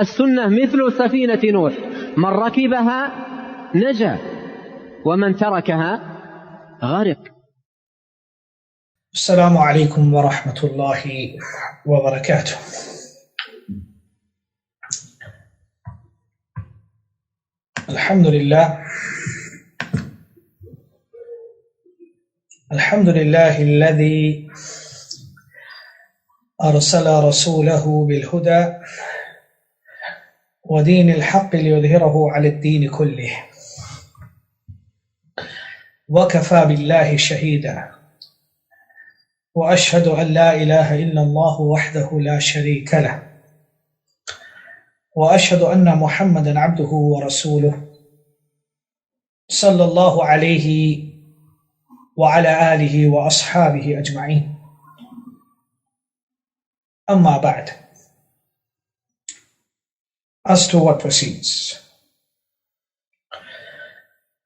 السنة مثل سفينة نوح، من ركبها نجا ومن تركها غرق. السلام عليكم ورحمة الله وبركاته. الحمد لله الذي أرسل رسوله بالهدى ودين الحق ليظهره على الدين كله وكفى بالله شهيدا وأشهد أن لا إله إلا الله وحده لا شريك له وأشهد أن محمدا عبده ورسوله صلى الله عليه وعلى آله وأصحابه أجمعين. أما بعد. As to what proceeds,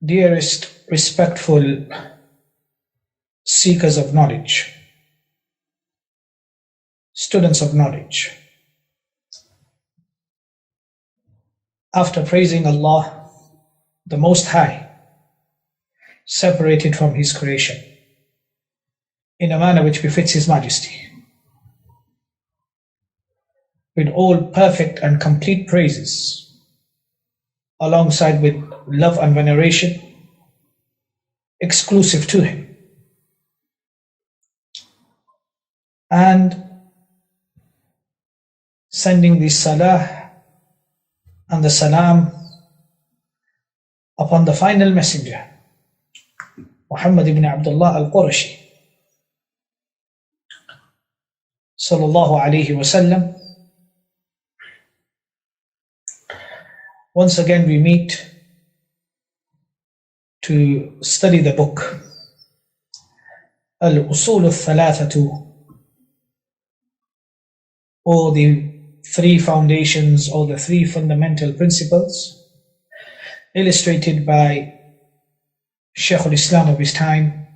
dearest respectful seekers of knowledge, students of knowledge, after praising Allah, the Most High, separated from His creation, in a manner which befits His Majesty, with all perfect and complete praises, alongside with love and veneration, exclusive to Him, and sending the salah and the salam upon the final messenger, Muhammad ibn Abdullah al-Qurashi, sallallahu alayhi wasallam. Once again we meet to study the book al-Usul al-Thalathah, or the three foundations or the three fundamental principles, illustrated by Shaykh al-Islam of his time,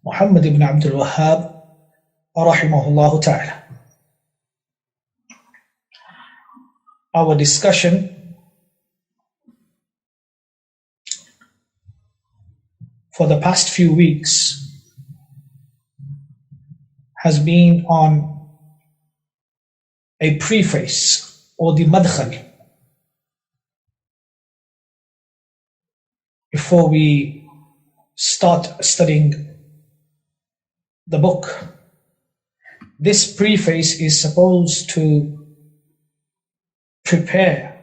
Muhammad ibn al-Wahha, rahimahullah ta'ala. Our discussion for the past few weeks has been on a preface, or the madkhal, before we start studying the book. This preface is supposed to prepare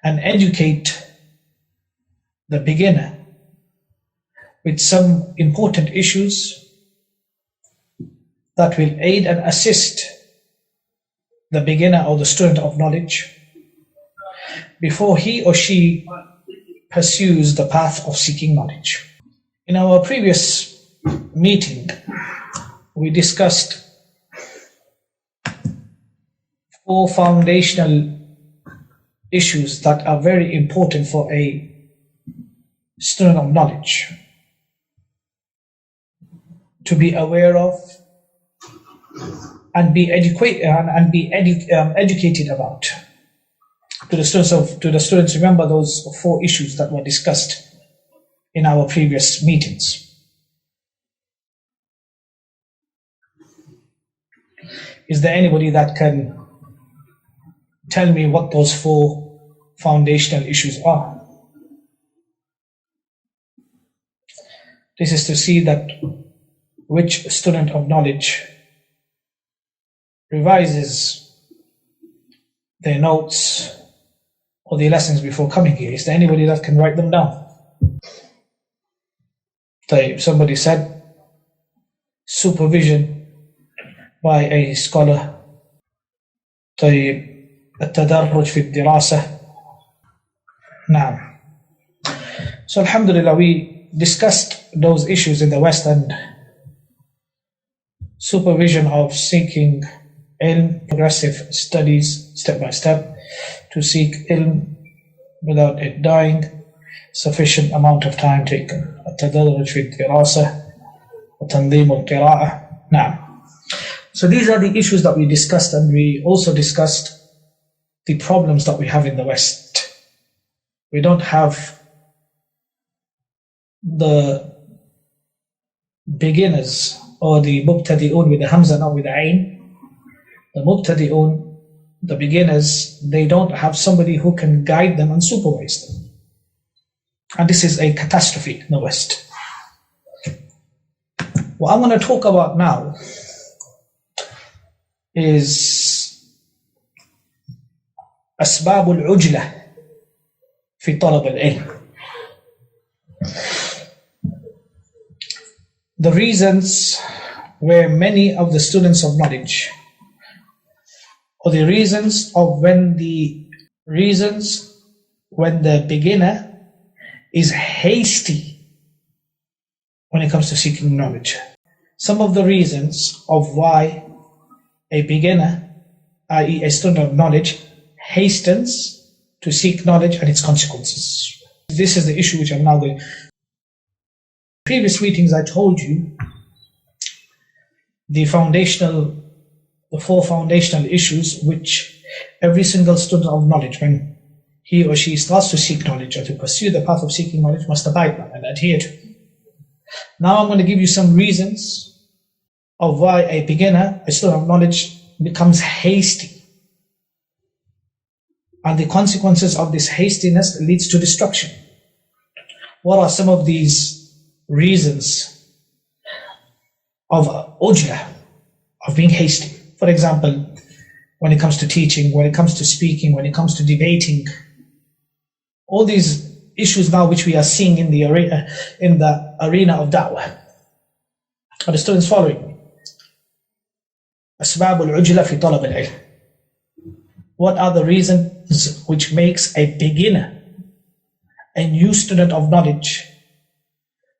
and educate the beginner with some important issues that will aid and assist the beginner or the student of knowledge before he or she pursues the path of seeking knowledge. In our previous meeting, we discussed 4 foundational issues that are very important for a student of knowledge to be aware of and be educated about. To the students, remember those 4 issues that were discussed in our previous meetings. Is there anybody that can tell me what those 4 foundational issues are? This is to see that which student of knowledge revises their notes or the lessons before coming here. Is there anybody that can write them down? Somebody said supervision by a scholar. التدرج في الدراسة. نعم. So alhamdulillah, we discussed those issues in the West, and supervision of seeking ilm, progressive studies, step by step, to seek ilm without it dying, sufficient amount of time taken. التدرج في الدراسة وتنظيم القراءة. نعم. So these are the issues that we discussed, and we also discussed the problems that we have in the West. We don't have the beginners or the mubtadi'un with the hamza, not with the ayn. The mubtadi'un, the beginners, they don't have somebody who can guide them and supervise them. And this is a catastrophe in the West. What I'm going to talk about now is أسباب العجلة في طلب العلم. The reasons where many of the students of knowledge, or the reasons when the beginner is hasty when it comes to seeking knowledge. Some of the reasons of why a beginner, i.e. a student of knowledge, hastens to seek knowledge and its consequences. This is the issue which I'm now going. In previous meetings I told you the four foundational issues which every single student of knowledge, when he or she starts to seek knowledge or to pursue the path of seeking knowledge, must abide by and adhere to. Now I'm going to give you some reasons of why a beginner, a student of knowledge, becomes hasty. And the consequences of this hastiness leads to destruction. What are some of these reasons of ujla, of being hasty? For example, when it comes to teaching, when it comes to speaking, when it comes to debating, all these issues now which we are seeing in the arena of da'wah. Are the students following me? أسباب العجلة في طلب العلم. What are the reasons which makes a beginner, a new student of knowledge,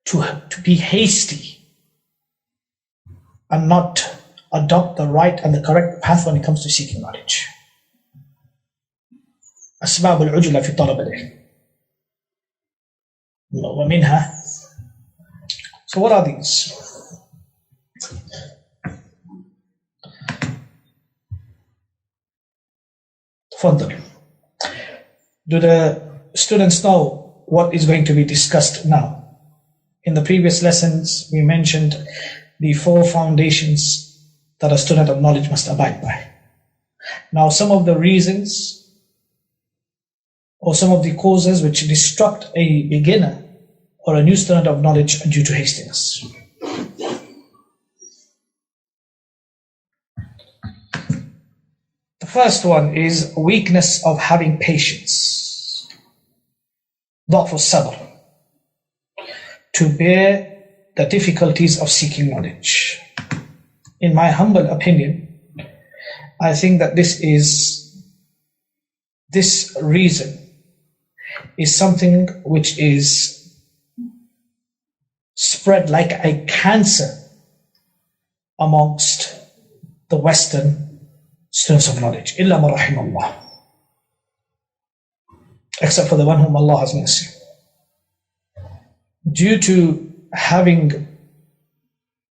to be hasty and not adopt the right and the correct path when it comes to seeking knowledge? أسباب العجلة في طلب العلم. ومنها. So what are these? Further, do the students know what is going to be discussed now? In the previous lessons, we mentioned the four foundations that a student of knowledge must abide by. Now, some of the reasons or some of the causes which destruct a beginner or a new student of knowledge due to hastiness. The first one is weakness of having patience. ضعف الصبر. To bear the difficulties of seeking knowledge. In my humble opinion, I think that this reason is something which is spread like a cancer amongst the Western students of knowledge. إِلَّا مَا رَحِمَ اللَّهِ. Except for the one whom Allah has mercy. Due to having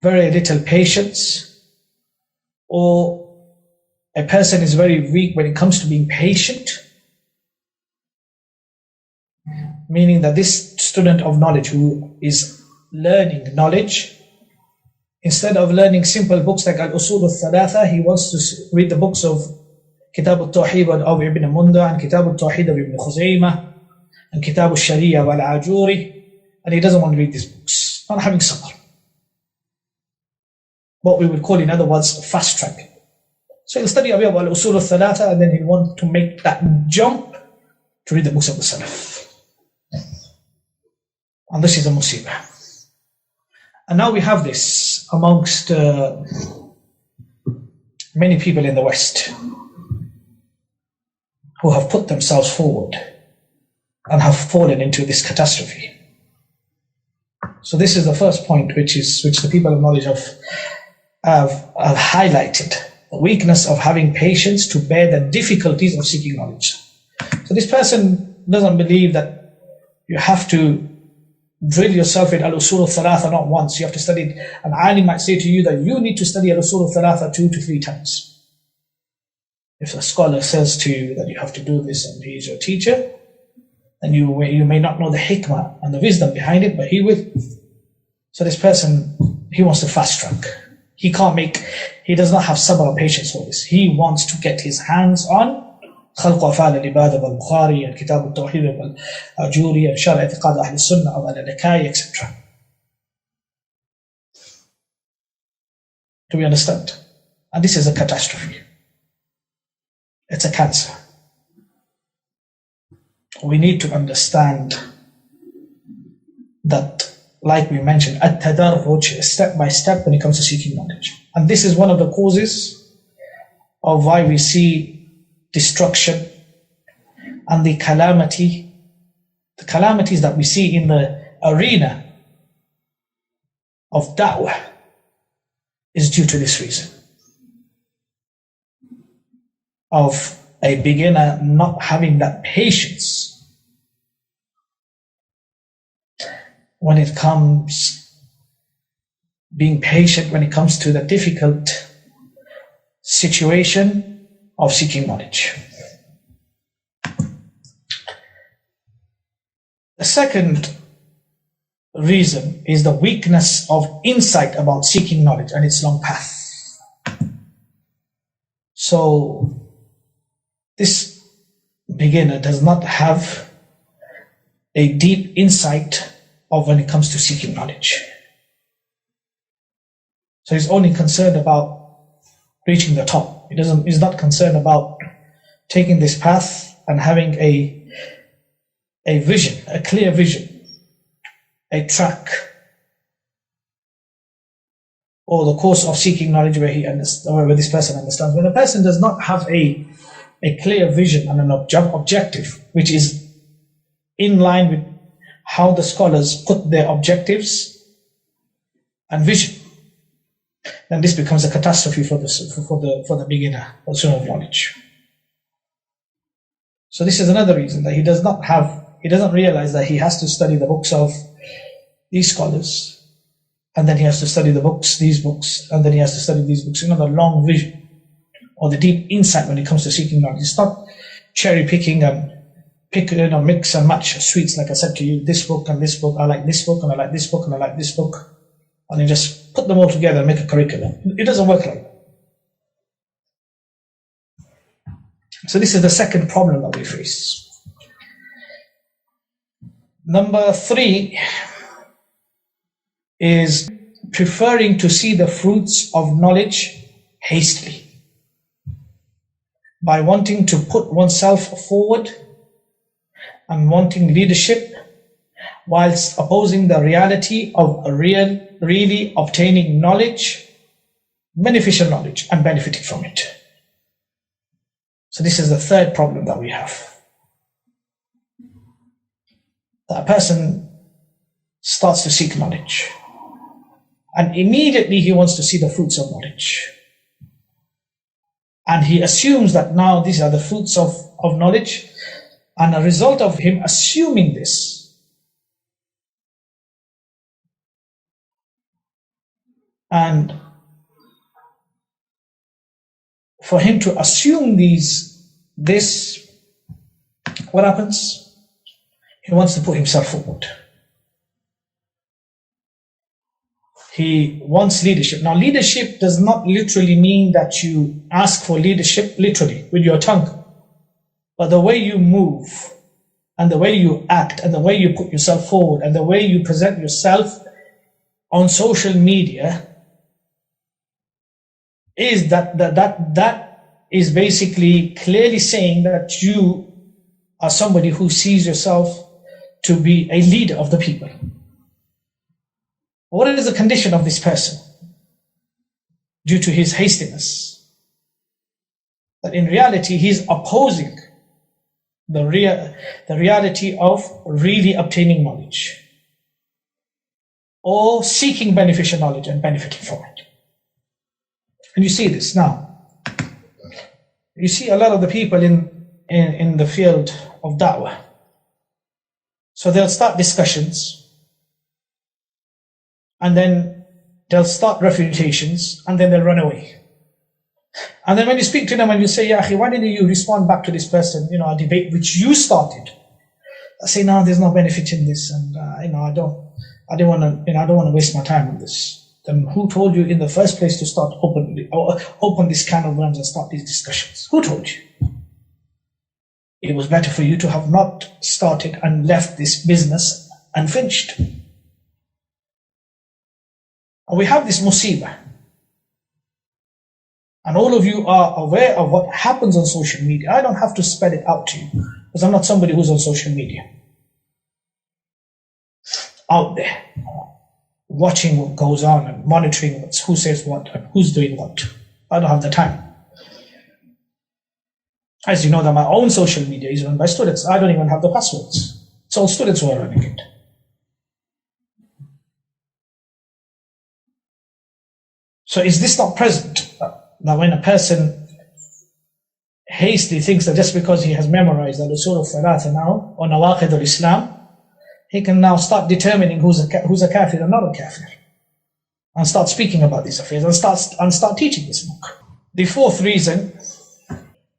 very little patience, or a person is very weak when it comes to being patient, meaning that this student of knowledge who is learning knowledge, instead of learning simple books like al-Usul al-Thalatha, he wants to read the books of Kitab al-Tawheed of Ibn Munda and Kitab al-Tawheed of Ibn Khuzaymah and Kitab al-Sharia wal-Ajuri, and he doesn't want to read these books. Not having sabr. What we would call, in other words, fast track. So he'll study al-Usul al-Thalatha and then he'll want to make that jump to read the books of the Salaf. And this is a musibah. And now we have this amongst many people in the West who have put themselves forward and have fallen into this catastrophe. So this is the first point which the people of knowledge have highlighted. The weakness of having patience to bear the difficulties of seeking knowledge. So this person doesn't believe that you have to drill yourself in al-Usul al-Thalatha not once. You have to study it. An alim might say to you that you need to study al-Usul al-Thalatha 2 to 3 times. If a scholar says to you that you have to do this and he is your teacher, then you may not know the hikmah and the wisdom behind it, but he will. So this person, he wants to fast track. He does not have sabr or patience for this. He wants to get his hands on خلق أفعال العبادة والبخاري and كتاب التوحيد والأجوري and شرع اعتقاد أهل السنة of al-Nakai, etc. Do we understand? And this is a catastrophe. It's a cancer. We need to understand that, like we mentioned, at-Tadarruj, step by step when it comes to seeking knowledge. And this is one of the causes of why we see destruction and the calamities that we see in the arena of da'wah is due to this reason. Of a beginner not having that patience when it comes, being patient when it comes to the difficult situation of seeking knowledge. The second reason is the weakness of insight about seeking knowledge and its long path. So this beginner does not have a deep insight of when it comes to seeking knowledge. So he's only concerned about reaching the top. He's not concerned about taking this path and having a vision, a clear vision, a track, or the course of seeking knowledge where this person understands. When a person does not have a clear vision and an objective, which is in line with how the scholars put their objectives and vision, then this becomes a catastrophe for the beginner or student of knowledge. So this is another reason that he doesn't realize that he has to study the books of these scholars, and then he has to study these books, and then he has to study these books. The long vision or the deep insight when it comes to seeking knowledge. It's not cherry picking and mix and match sweets, like I said to you, this book and this book, I like this book and I like this book and I like this book, and you just put them all together and make a curriculum. It doesn't work like that. So this is the second problem that we face. Number 3 is preferring to see the fruits of knowledge hastily, by wanting to put oneself forward and wanting leadership whilst opposing the reality of really obtaining knowledge, beneficial knowledge, and benefiting from it. So this is the third problem that we have. That a person starts to seek knowledge, and immediately he wants to see the fruits of knowledge. And he assumes that now these are the fruits of knowledge, and a result of him assuming this, and for him to assume this, what happens? He wants to put himself forward. He wants leadership. Now, leadership does not literally mean that you ask for leadership literally with your tongue, but the way you move and the way you act and the way you put yourself forward and the way you present yourself on social media is that is basically clearly saying that you are somebody who sees yourself to be a leader of the people. What is the condition of this person? Due to his hastiness, that in reality he's opposing the reality of really obtaining knowledge or seeking beneficial knowledge and benefiting from it. And you see this now. You see a lot of the people in the field of da'wah. So they'll start discussions, and then they'll start refutations, and then they'll run away. And then when you speak to them and you say, Ya akhi, why didn't you respond back to this person, a debate which you started? I say, no, there's no benefit in this, and I don't want to waste my time on this. Then who told you in the first place to start open this can of worms and start these discussions? Who told you? It was better for you to have not started and left this business unfinished. And we have this musibah. And all of you are aware of what happens on social media. I don't have to spell it out to you, because I'm not somebody who's on social media. Out there, watching what goes on and monitoring who says what and who's doing what. I don't have the time. As you know, that my own social media is run by students. I don't even have the passwords. It's all students who are running it. So is this not present? That when a person hastily thinks that just because he has memorized al-Usul al-Thalatha now, or nawaqid al-Islam, he can now start determining who's a kafir and not a kafir, and start speaking about these affairs, and start teaching this book. The fourth reason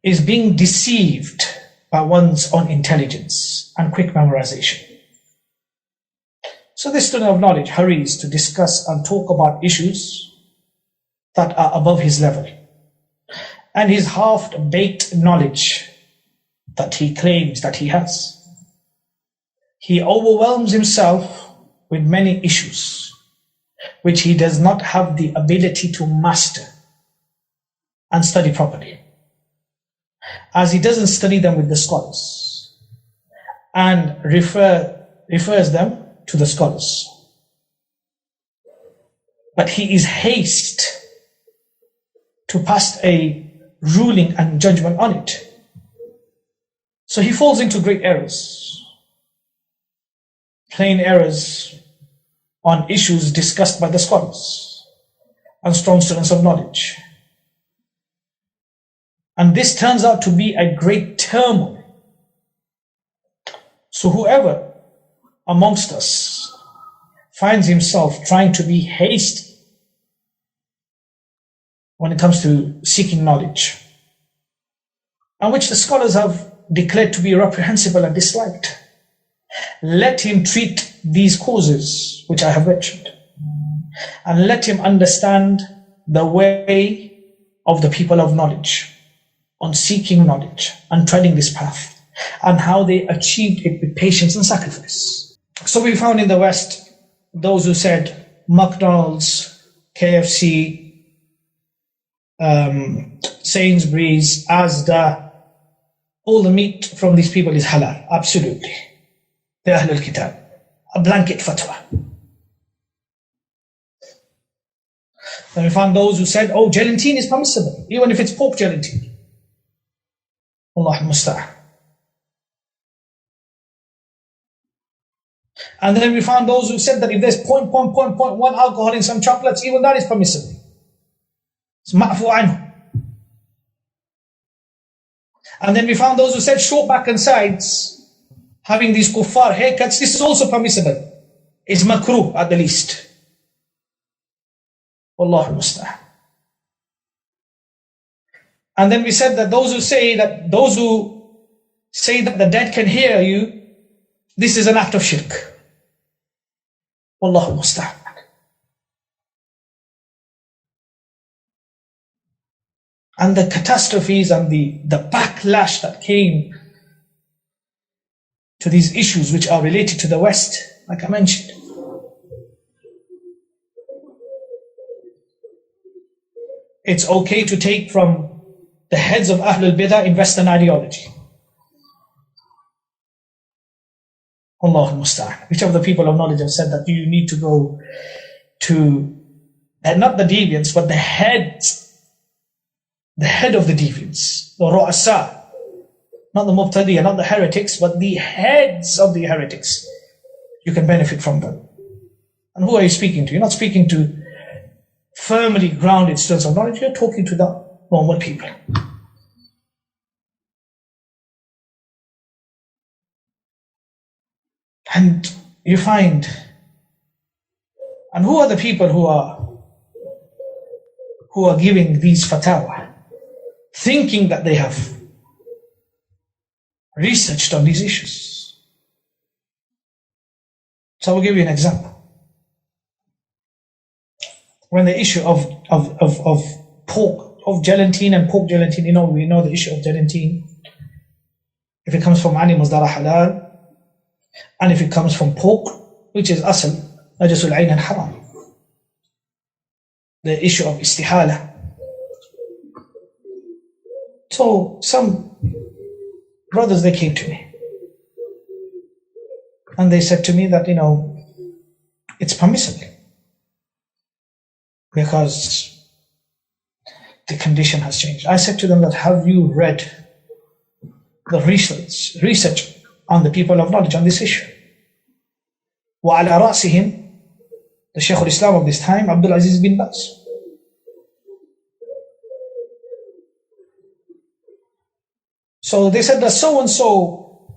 is being deceived by one's own intelligence and quick memorization. So this student of knowledge hurries to discuss and talk about issues that are above his level, and his half-baked knowledge that he claims that he has. He overwhelms himself with many issues which he does not have the ability to master and study properly, as he doesn't study them with the scholars and refers them to the scholars. But he is hasty to pass a ruling and judgment on it. So he falls into great errors, plain errors on issues discussed by the scholars and strong students of knowledge. And this turns out to be a great turmoil. So whoever amongst us finds himself trying to be hasty when it comes to seeking knowledge, and which the scholars have declared to be reprehensible and disliked, let him treat these causes which I have mentioned, and let him understand the way of the people of knowledge on seeking knowledge and treading this path, and how they achieved it with patience and sacrifice. So we found in the West those who said McDonald's, KFC, Sainsbury's, Asda, all the meat from these people is halal. Absolutely. They're Ahlul Kitab. A blanket fatwa. Then we found those who said, oh, gelatin is permissible, even if it's pork gelatin. Allah musta'an. And then we found those who said that if there's 0.1 alcohol in some chocolates, even that is permissible. It's ma'fu anhu. And then we found those who said short back and sides, having these kuffar haircuts, this is also permissible. It's makruh at the least. Wallahu musta'an. And then we said that those who say that the dead can hear you, this is an act of shirk. Wallahu musta'an. And the catastrophes and the backlash that came to these issues which are related to the West, like I mentioned. It's okay to take from the heads of Ahlul Bidah in Western ideology. Allahu musta'an. Which of the people of knowledge have said that you need to go to, not the deviants, but the head of the deviants, the ru'asa, not the mubtadi'ah, not the heretics, but the heads of the heretics. You can benefit from them. And who are you speaking to? You're not speaking to firmly grounded students of knowledge, you're talking to the normal people. And you find, and who are the people who are giving these fatwa? thinking that they have researched on these issues. So I will give you an example. When the issue of pork, of gelatin and pork gelatin, we know the issue of gelatin. If it comes from animals that are halal, and if it comes from pork, which is asl, najasul ayn and haram. The issue of istihala. So some brothers, they came to me and they said to me that it's permissible because the condition has changed. I said to them that, have you read the research on the people of knowledge on this issue? وعلى رأسهم the Shaykh al-Islam of this time, Abdul Aziz bin Baz. So they said that so and so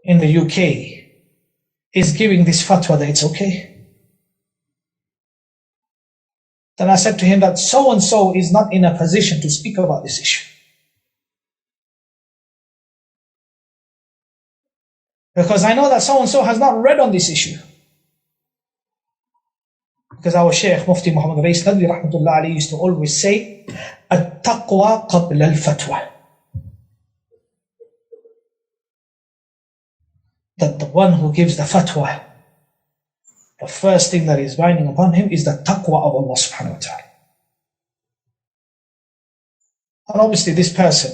in the UK is giving this fatwa that it's okay. Then I said to him that so and so is not in a position to speak about this issue. Because I know that so and so has not read on this issue. Because our Shaykh Mufti Muhammad Rais Nadwi rahmatullah alayhi used to always say, "At-taqwa qabla al-fatwa." That the one who gives the fatwa, the first thing that is binding upon him is the taqwa of Allah subhanahu wa ta'ala. And obviously this person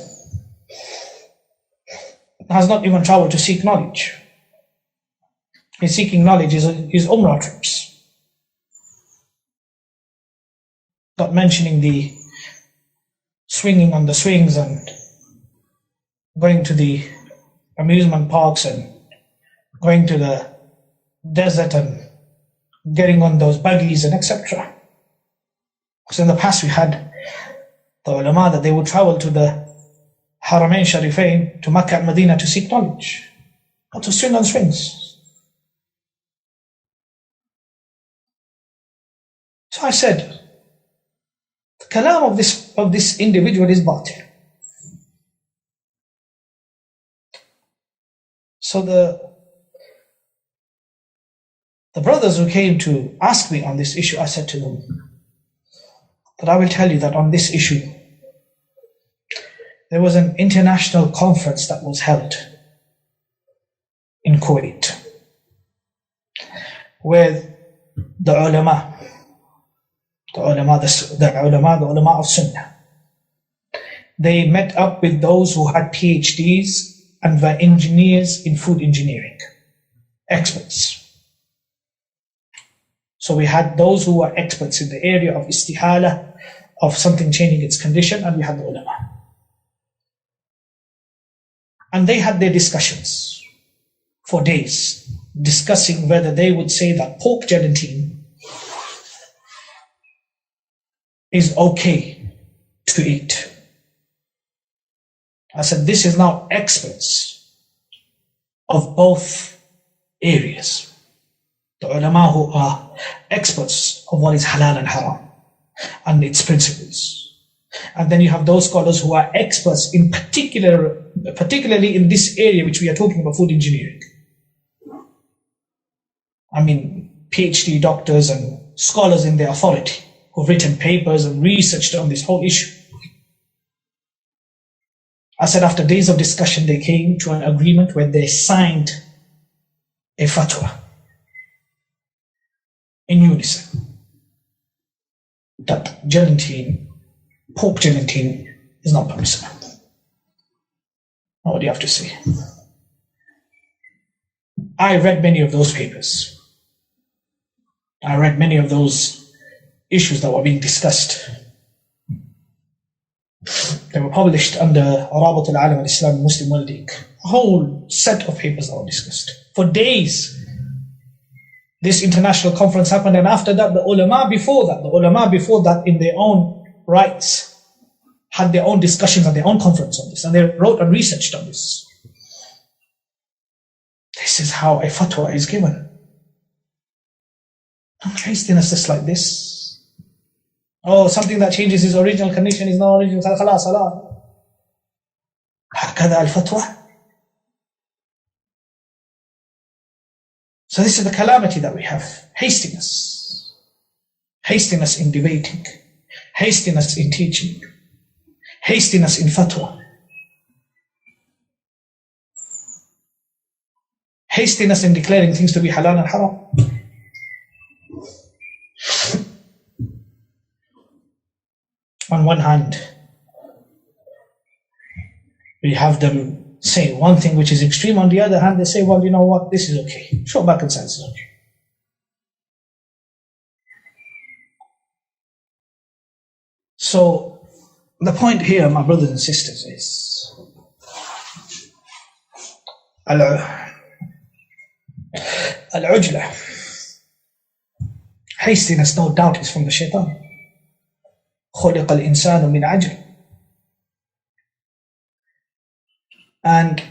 has not even traveled to seek knowledge. His seeking knowledge is umrah trips. Not mentioning the swinging on the swings and going to the amusement parks and going to the desert and getting on those buggies and etc. Because in the past we had the ulama that they would travel to the Haramain Sharifain, to Makkah and Medina to seek knowledge, not to swing on swings. So I said, the kalam of this individual is batil. So the brothers who came to ask me on this issue, I said to them that I will tell you that on this issue, there was an international conference that was held in Kuwait, where the ulama of Sunnah, they met up with those who had PhDs and were engineers in food engineering, experts. So we had those who were experts in the area of istihala, of something changing its condition, and we had the ulama. And they had their discussions for days, discussing whether they would say that pork gelatin is okay to eat. I said, this is now experts of both areas. The ulama who are experts of what is halal and haram and its principles. And then you have those scholars who are experts in particularly in this area which we are talking about, food engineering. I mean, PhD doctors and scholars in their authority who've written papers and researched on this whole issue. I said after days of discussion, they came to an agreement where they signed a fatwa in unison that gelatin, pork gelatin, is not permissible. Now what do you have to say? I read many of those papers. I read many of those issues that were being discussed. They were published under Rabat al-Isla Muslim World League. A whole set of papers that were discussed. For days, this international conference happened, and after that, the ulama before that in their own rights had their own discussions and their own conference on this, and they wrote and researched on this. This is how a fatwa is given. Don't craziness just like this. Oh, something that changes its original condition is not original. خلاص صلاة. هكذا الفتوى. So this is the calamity that we have. Hastiness. Hastiness in debating. Hastiness in teaching. Hastiness in fatwa. Hastiness in declaring things to be halal and haram. On one hand, we have them say one thing which is extreme. On the other hand, they say, well, you know what, this is okay. Short back and sense is okay. So, the point here, my brothers and sisters, is al-Ujla. Hastiness, no doubt, is from the shaitan. خُلِقَ الْإِنسَانُ مِنْ عَجْلٍ. And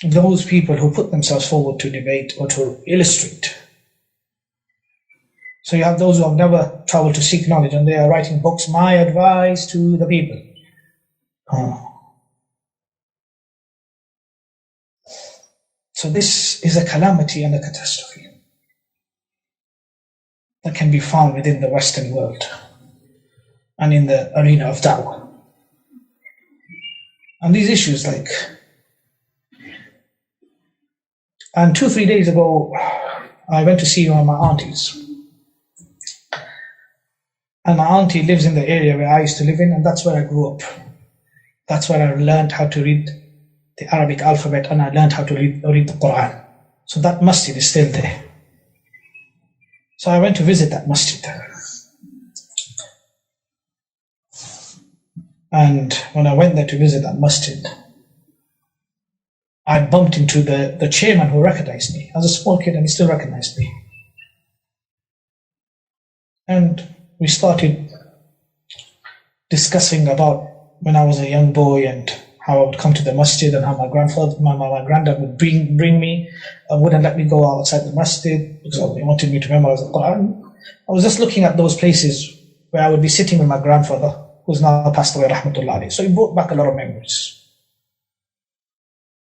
those people who put themselves forward to debate or to illustrate. So you have those who have never traveled to seek knowledge and they are writing books, my advice to the people. So this is a calamity and a catastrophe that can be found within the Western world and in the arena of da'wah. And these issues and 2-3 days ago, I went to see one of my aunties. And my auntie lives in the area where I used to live in, and that's where I grew up. That's where I learned how to read the Arabic alphabet, and I learned how to read the Quran. So that masjid is still there. So I went to visit that masjid. And when I went there to visit that masjid, I bumped into the chairman who recognized me. I was a small kid and he still recognized me. And we started discussing about when I was a young boy and how I would come to the masjid and how my granddad would bring me and wouldn't let me go outside the masjid because he wanted me to memorize the Quran. I was just looking at those places where I would be sitting with my grandfather, who's now passed away, rahmatullah. So it brought back a lot of memories.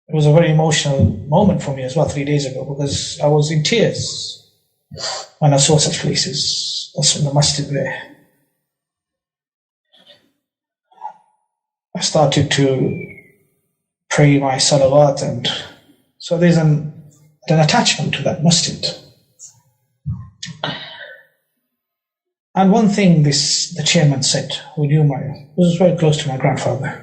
It was a very emotional moment for me as well 3 days ago because I was in tears when I saw such places. That's in the masjid there. I started to pray my salawat, and so there's an attachment to that masjid. And one thing the chairman said, who was very close to my grandfather.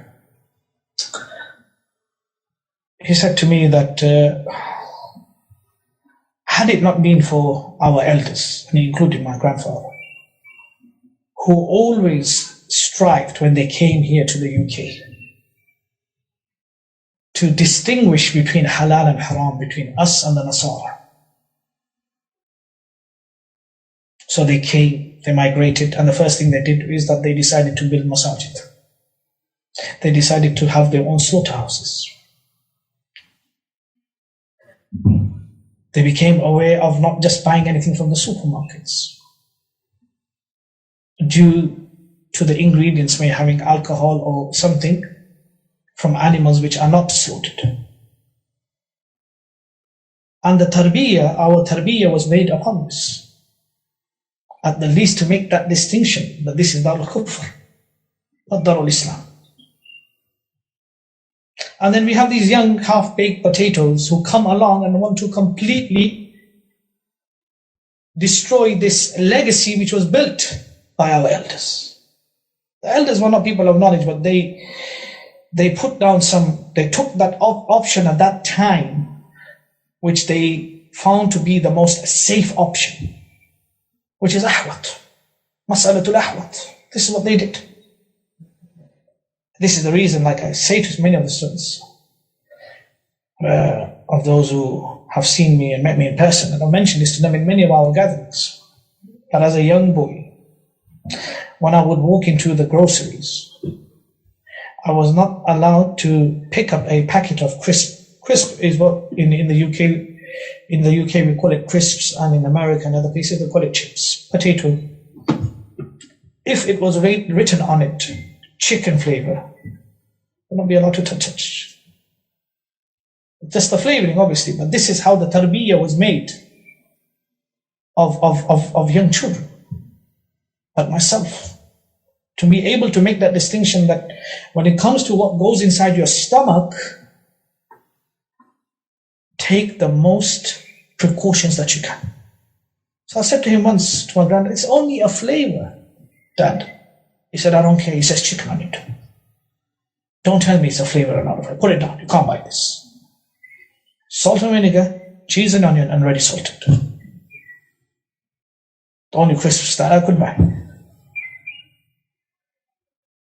He said to me that had it not been for our elders, and he included my grandfather, who always strived when they came here to the UK to distinguish between halal and haram, between us and the Nasara. So they came, they migrated, and the first thing they did is that they decided to build masajid. They decided to have their own slaughterhouses. They became aware of not just buying anything from the supermarkets, due to the ingredients may having alcohol or something from animals which are not slaughtered. And the tarbiyah, our tarbiyah was made upon this, at the least to make that distinction that this is Dar al-Kufr, not Dar al-Islam. And then we have these young half-baked potatoes who come along and want to completely destroy this legacy which was built by our elders. The elders were not people of knowledge, but they took that option at that time, which they found to be the most safe option, which is ahwat, mas'alatul ahwat. This is what they did. This is the reason, like I say to many of the students, of those who have seen me and met me in person, and I've mentioned this to them in many of our gatherings, that as a young boy, when I would walk into the groceries, I was not allowed to pick up a packet of crisps. Crisp is what in the UK. In the UK we call it crisps, and in America and other places they call it chips, potato if it was written on it, chicken flavor, would not be allowed to touch it. Just the flavoring, obviously, but this is how the tarbiyah was made of young children. But myself, to be able to make that distinction that when it comes to what goes inside your stomach, take the most precautions that you can. So I said to him once, to my granddad, it's only a flavor, Dad. He said, I don't care, he says chicken on it. Don't tell me it's a flavor or not a flavor. Put it down, you can't buy this. Salt and vinegar, cheese and onion, and ready salted. The only crisps that I could buy.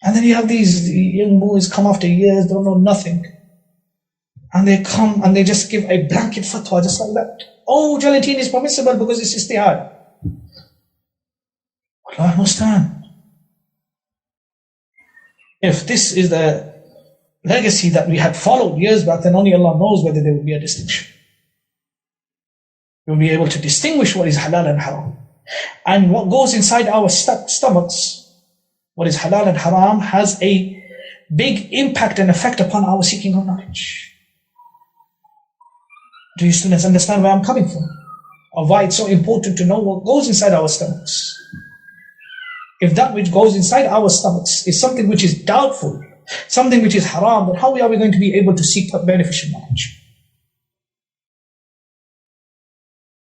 And then you have these young boys come after years, don't know nothing. And they come and they just give a blanket fatwa just like that. Oh, gelatin is permissible because it's istihad. Allah understand. If this is the legacy that we had followed years back, then only Allah knows whether there will be a distinction. We'll be able to distinguish what is halal and haram. And what goes inside our stomachs, what is halal and haram, has a big impact and effect upon our seeking of knowledge. Do you students understand where I'm coming from? Or why it's so important to know what goes inside our stomachs? If that which goes inside our stomachs is something which is doubtful, something which is haram, then how are we going to be able to seek beneficial knowledge?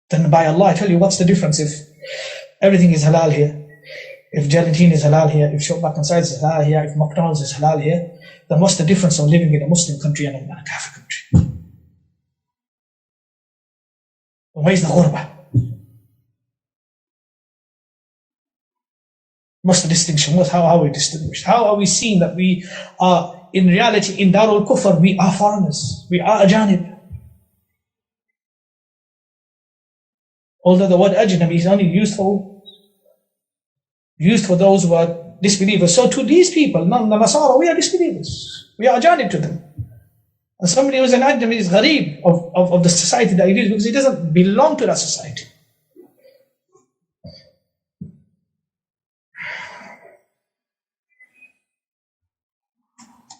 Then by Allah, I tell you, what's the difference if everything is halal here? If gelatin is halal here, if short back and sides is halal here, if McDonald's is halal here, then what's the difference of living in a Muslim country and a Kafir country? Where's the ghurba? What's the distinction? How are we distinguished? How are we seeing that we are, in reality, in Darul Kufr, we are foreigners, we are ajanib? Although the word ajnabi is only used for those who are disbelievers. So to these people, the Nasara, we are disbelievers. We are ajanib to them. And somebody who is an ajnabi is ghareeb of the society that he lives, because he doesn't belong to that society.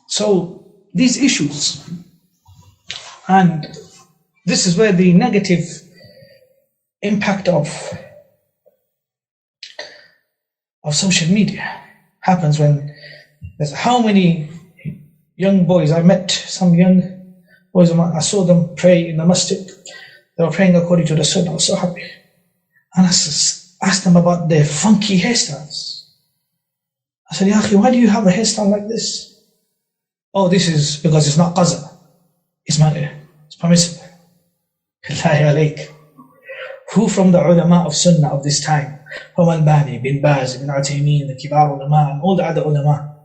So these issues, and this is where the negative impact of social media happens, when there's how many young boys, I met some young boys, I saw them pray in the masjid. They were praying according to the Sunnah. I was so happy. And I asked them about their funky hairstyles. I said, Ya akhi, why do you have a hairstyle like this? Oh, this is because it's not qaza. It's permissible. Billahi alayk. Who from the ulama of Sunnah of this time, from Albani, bin Baz, ibn Uthaymeen, the Kibar ulama, and all the other ulama,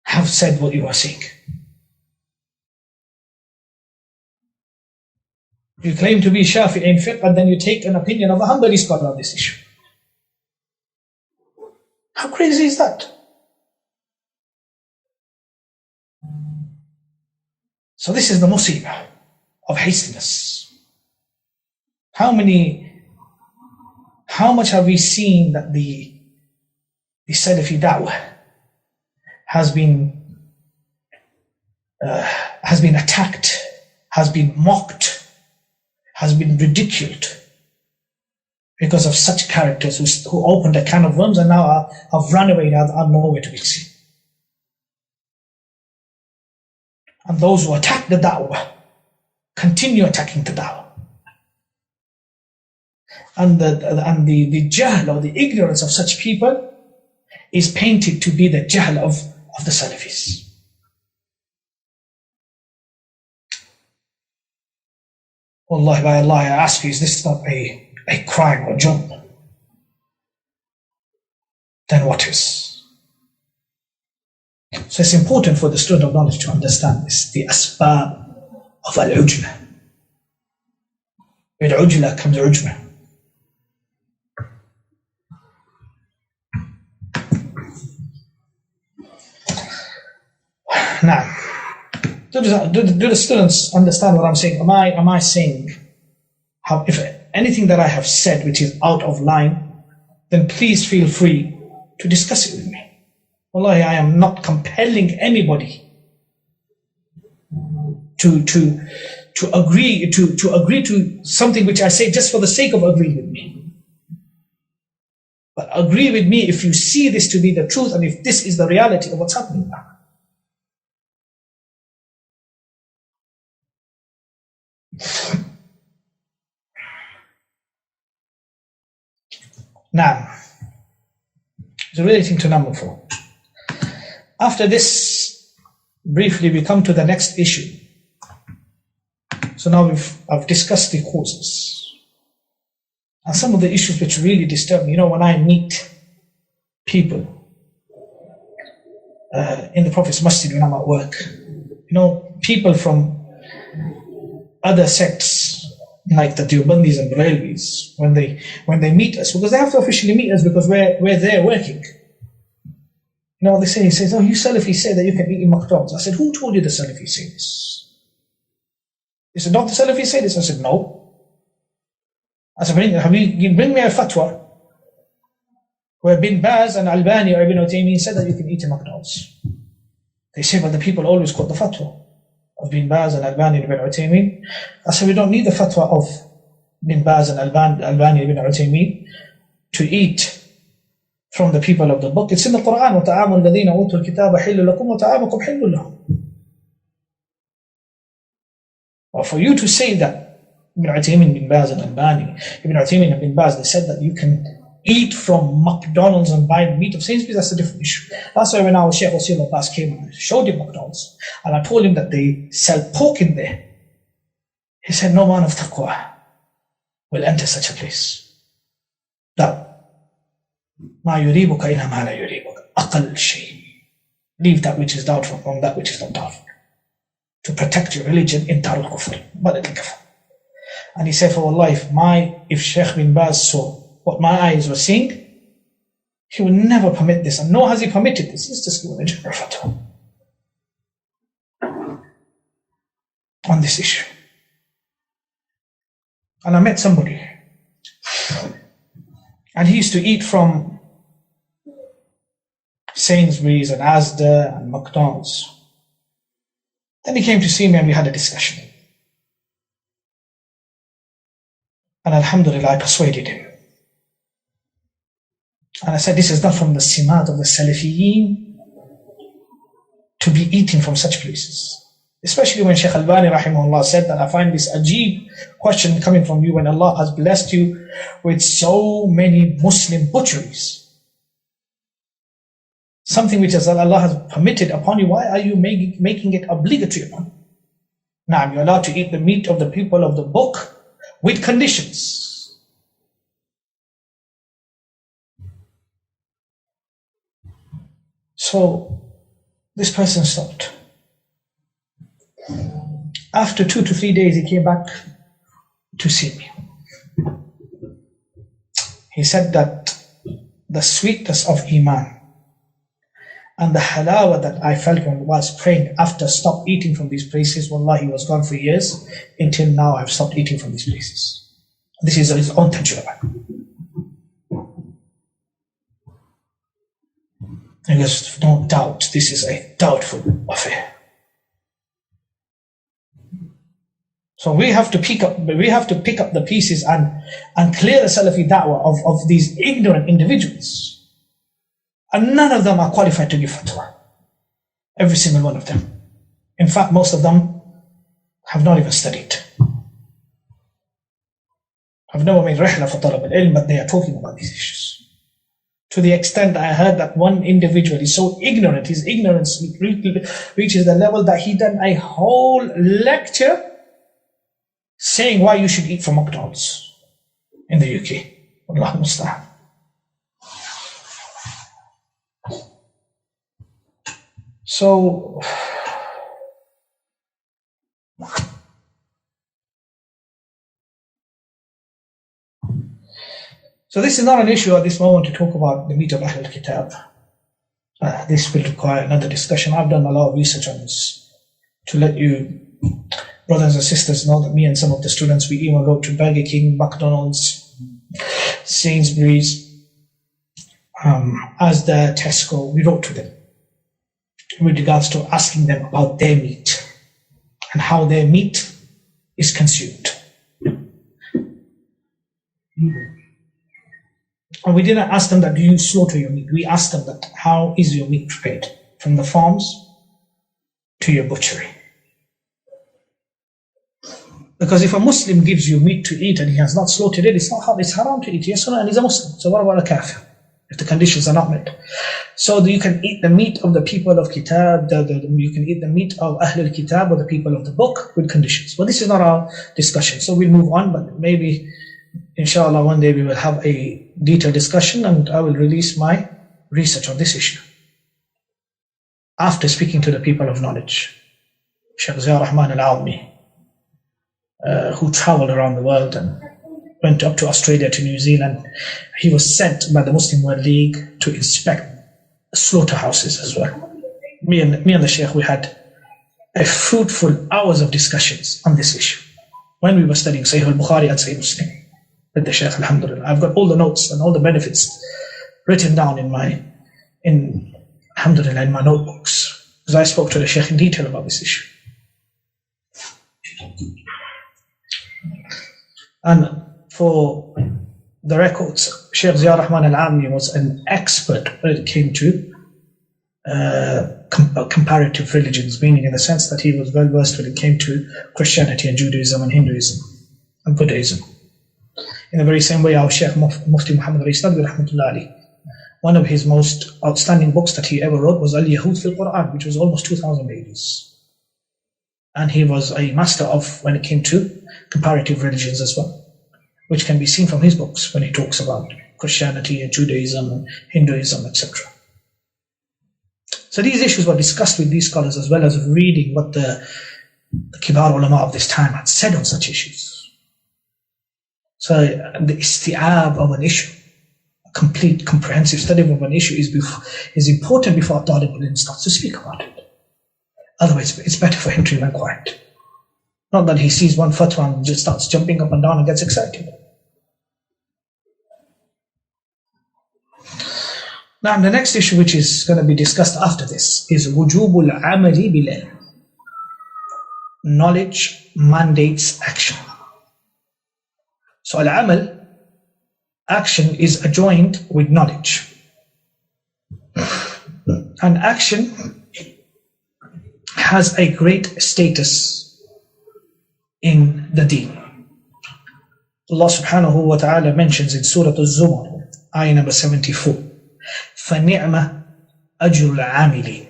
have said what you are saying? You claim to be Shafi'i in fiqh, and then you take an opinion of a Hanbali scholar on this issue. How crazy is that? So this is the musibah of hastiness. How much have we seen that the Salafi da'wah has been attacked, has been mocked, has been ridiculed because of such characters who opened a can of worms and now have run away and are nowhere to be seen. And those who attack the da'wah continue attacking the da'wah. And the jahl or the ignorance of such people is painted to be the jahl of the Salafis. Wallahi, by Allah, I ask you, is this not a crime or jump? Then what is? So it's important for the student of knowledge to understand this, the asbab of al-ujla. With ujla comes ujma. Now, do the students understand what I'm saying? Am I saying, if anything that I have said which is out of line, then please feel free to discuss it with me. Wallahi, I am not compelling anybody to agree to something which I say just for the sake of agreeing with me. But agree with me if you see this to be the truth and if this is the reality of what's happening now. Now, so relating to number 4. After this, briefly we come to the next issue. So now I've discussed the causes. And some of the issues which really disturb me, you know, when I meet people in the Prophet's masjid when I'm at work, you know, people from other sects like the Deobandis and Barelvis, when they meet us, because they have to officially meet us because we're there working. You know what they say? He says, "Oh, you Salafis say that you can eat in McDonald's." I said, "Who told you the Salafis say this?" He said, "Don't the Salafis say this?" I said, "No." I said, bring me a fatwa where Bin Baz and Albani or Ibn Uthaymeen said that you can eat in McDonald's. They say, but the people always quote the fatwa of Bin Baz and Albani and Ibn Uthaymeen. I said, we don't need the fatwa of Bin Baz and Albani and Ibn Uthaymeen to eat from the people of the book. It's in the Quran, وَطَعَامُ الَّذِينَ أُوتُوا الْكِتَابَ حِلٌّ لَكُمْ وَطَعَامُكُمْ حِلٌّ لَهُمْ. Or for you to say that Ibn Uthaymeen, Bin Baz and Albani, Ibn Uthaymeen and Bin Baz, they said that you can eat from McDonald's and buy meat of Sainsbury's, that's a different issue. That's why when our Shaykh Zulfiker Ibra came and showed him McDonald's, and I told him that they sell pork in there, he said, no man of taqwa will enter such a place. That ma yuribuka ila ma la yuribuka, aqal shay. Leave that which is doubtful from that which is not doubtful, to protect your religion in Darul Kufr, but it kafir. And he said, for Allah, if Shaykh bin Baz saw what my eyes were seeing, he would never permit this, and nor has he permitted this. He's just given a general fatwa on this issue. And I met somebody, and he used to eat from Sainsbury's and Asda and McDonald's. Then he came to see me and we had a discussion. And alhamdulillah, I persuaded him. And I said, this is not from the simat of the Salafiyin to be eating from such places. Especially when Shaykh Albani rahimahullah said that I find this ajib question coming from you when Allah has blessed you with so many Muslim butcheries. Something which Allah has permitted upon you, why are you making it obligatory upon you? Now, you're allowed to eat the meat of the people of the book with conditions. So, this person stopped. After 2 to 3 days, he came back to see me. He said that the sweetness of Iman and the halawa that I felt when I was praying after stop eating from these places, wallahi, was gone for years. Until now, I've stopped eating from these places. This is his own tajribah. Because no doubt, this is a doubtful affair. So we have to pick up the pieces and clear the Salafi da'wah of these ignorant individuals. And none of them are qualified to give fatwa. Every single one of them. In fact, most of them have not even studied. Have never made rihla for talab al-ilm, but they are talking about these issues. To the extent I heard that one individual is so ignorant, his ignorance reaches the level that he done a whole lecture saying why you should eat from McDonald's in the UK. Allah musta'an. So this is not an issue at this moment to talk about the meat of Ahlul Kitab. This will require another discussion. I've done a lot of research on this to let you brothers and sisters know that me and some of the students, we even wrote to Burger King, McDonald's, Sainsbury's, as the Tesco, we wrote to them with regards to asking them about their meat and how their meat is consumed. And we didn't ask them that, do you slaughter your meat? We asked them that, how is your meat prepared? From the farms to your butchery. Because if a Muslim gives you meat to eat and he has not slaughtered it, it's haram to eat, yes or no? And he's a Muslim. So what about a kafir, if the conditions are not met? So you can eat the meat of the people of Kitab, you can eat the meat of Ahlul Kitab, or the people of the book, with conditions. But this is not our discussion, so we'll move on. But maybe, inshallah, one day we will have a detailed discussion, and I will release my research on this issue after speaking to the people of knowledge. Shaykh Zulfiker Ibra, who traveled around the world and went up to Australia, to New Zealand. He was sent by the Muslim World League to inspect slaughterhouses as well. Me and the Shaykh, we had a fruitful hours of discussions on this issue when we were studying Sahih al-Bukhari and Sahih Muslim with the Shaykh, alhamdulillah. I've got all the notes and all the benefits written down in my notebooks, because I spoke to the Shaykh in detail about this issue. And for the records, Shaykh Zulfiker Ibra was an expert when it came to comparative religions, meaning in the sense that he was well versed when it came to Christianity and Judaism and Hinduism and Buddhism. In the very same way, our Shaykh Mufti Muhammad al-Isla, one of his most outstanding books that he ever wrote was Al-Yahud fil Quran, which was almost 2,000 pages. And he was a master of when it came to comparative religions as well, which can be seen from his books when he talks about Christianity and Judaism and Hinduism, etc. So these issues were discussed with these scholars, as well as reading what the Kibar ulama of this time had said on such issues. So the isti'ab of an issue, a complete comprehensive study of an issue is important before a talib ilm starts to speak about it. Otherwise, it's better for him to remain quiet. Not that he sees one fatwa and just starts jumping up and down and gets excited. Now, the next issue which is going to be discussed after this is wujubul amali bil ilm. Knowledge mandates action. So al-amal, action, is adjoined with knowledge. And action has a great status in the deen. Allah subhanahu wa ta'ala mentions in Surah Al-Zumar, ayah number 74, فَنِعْمَ أَجْرُ الْعَامِلِينَ.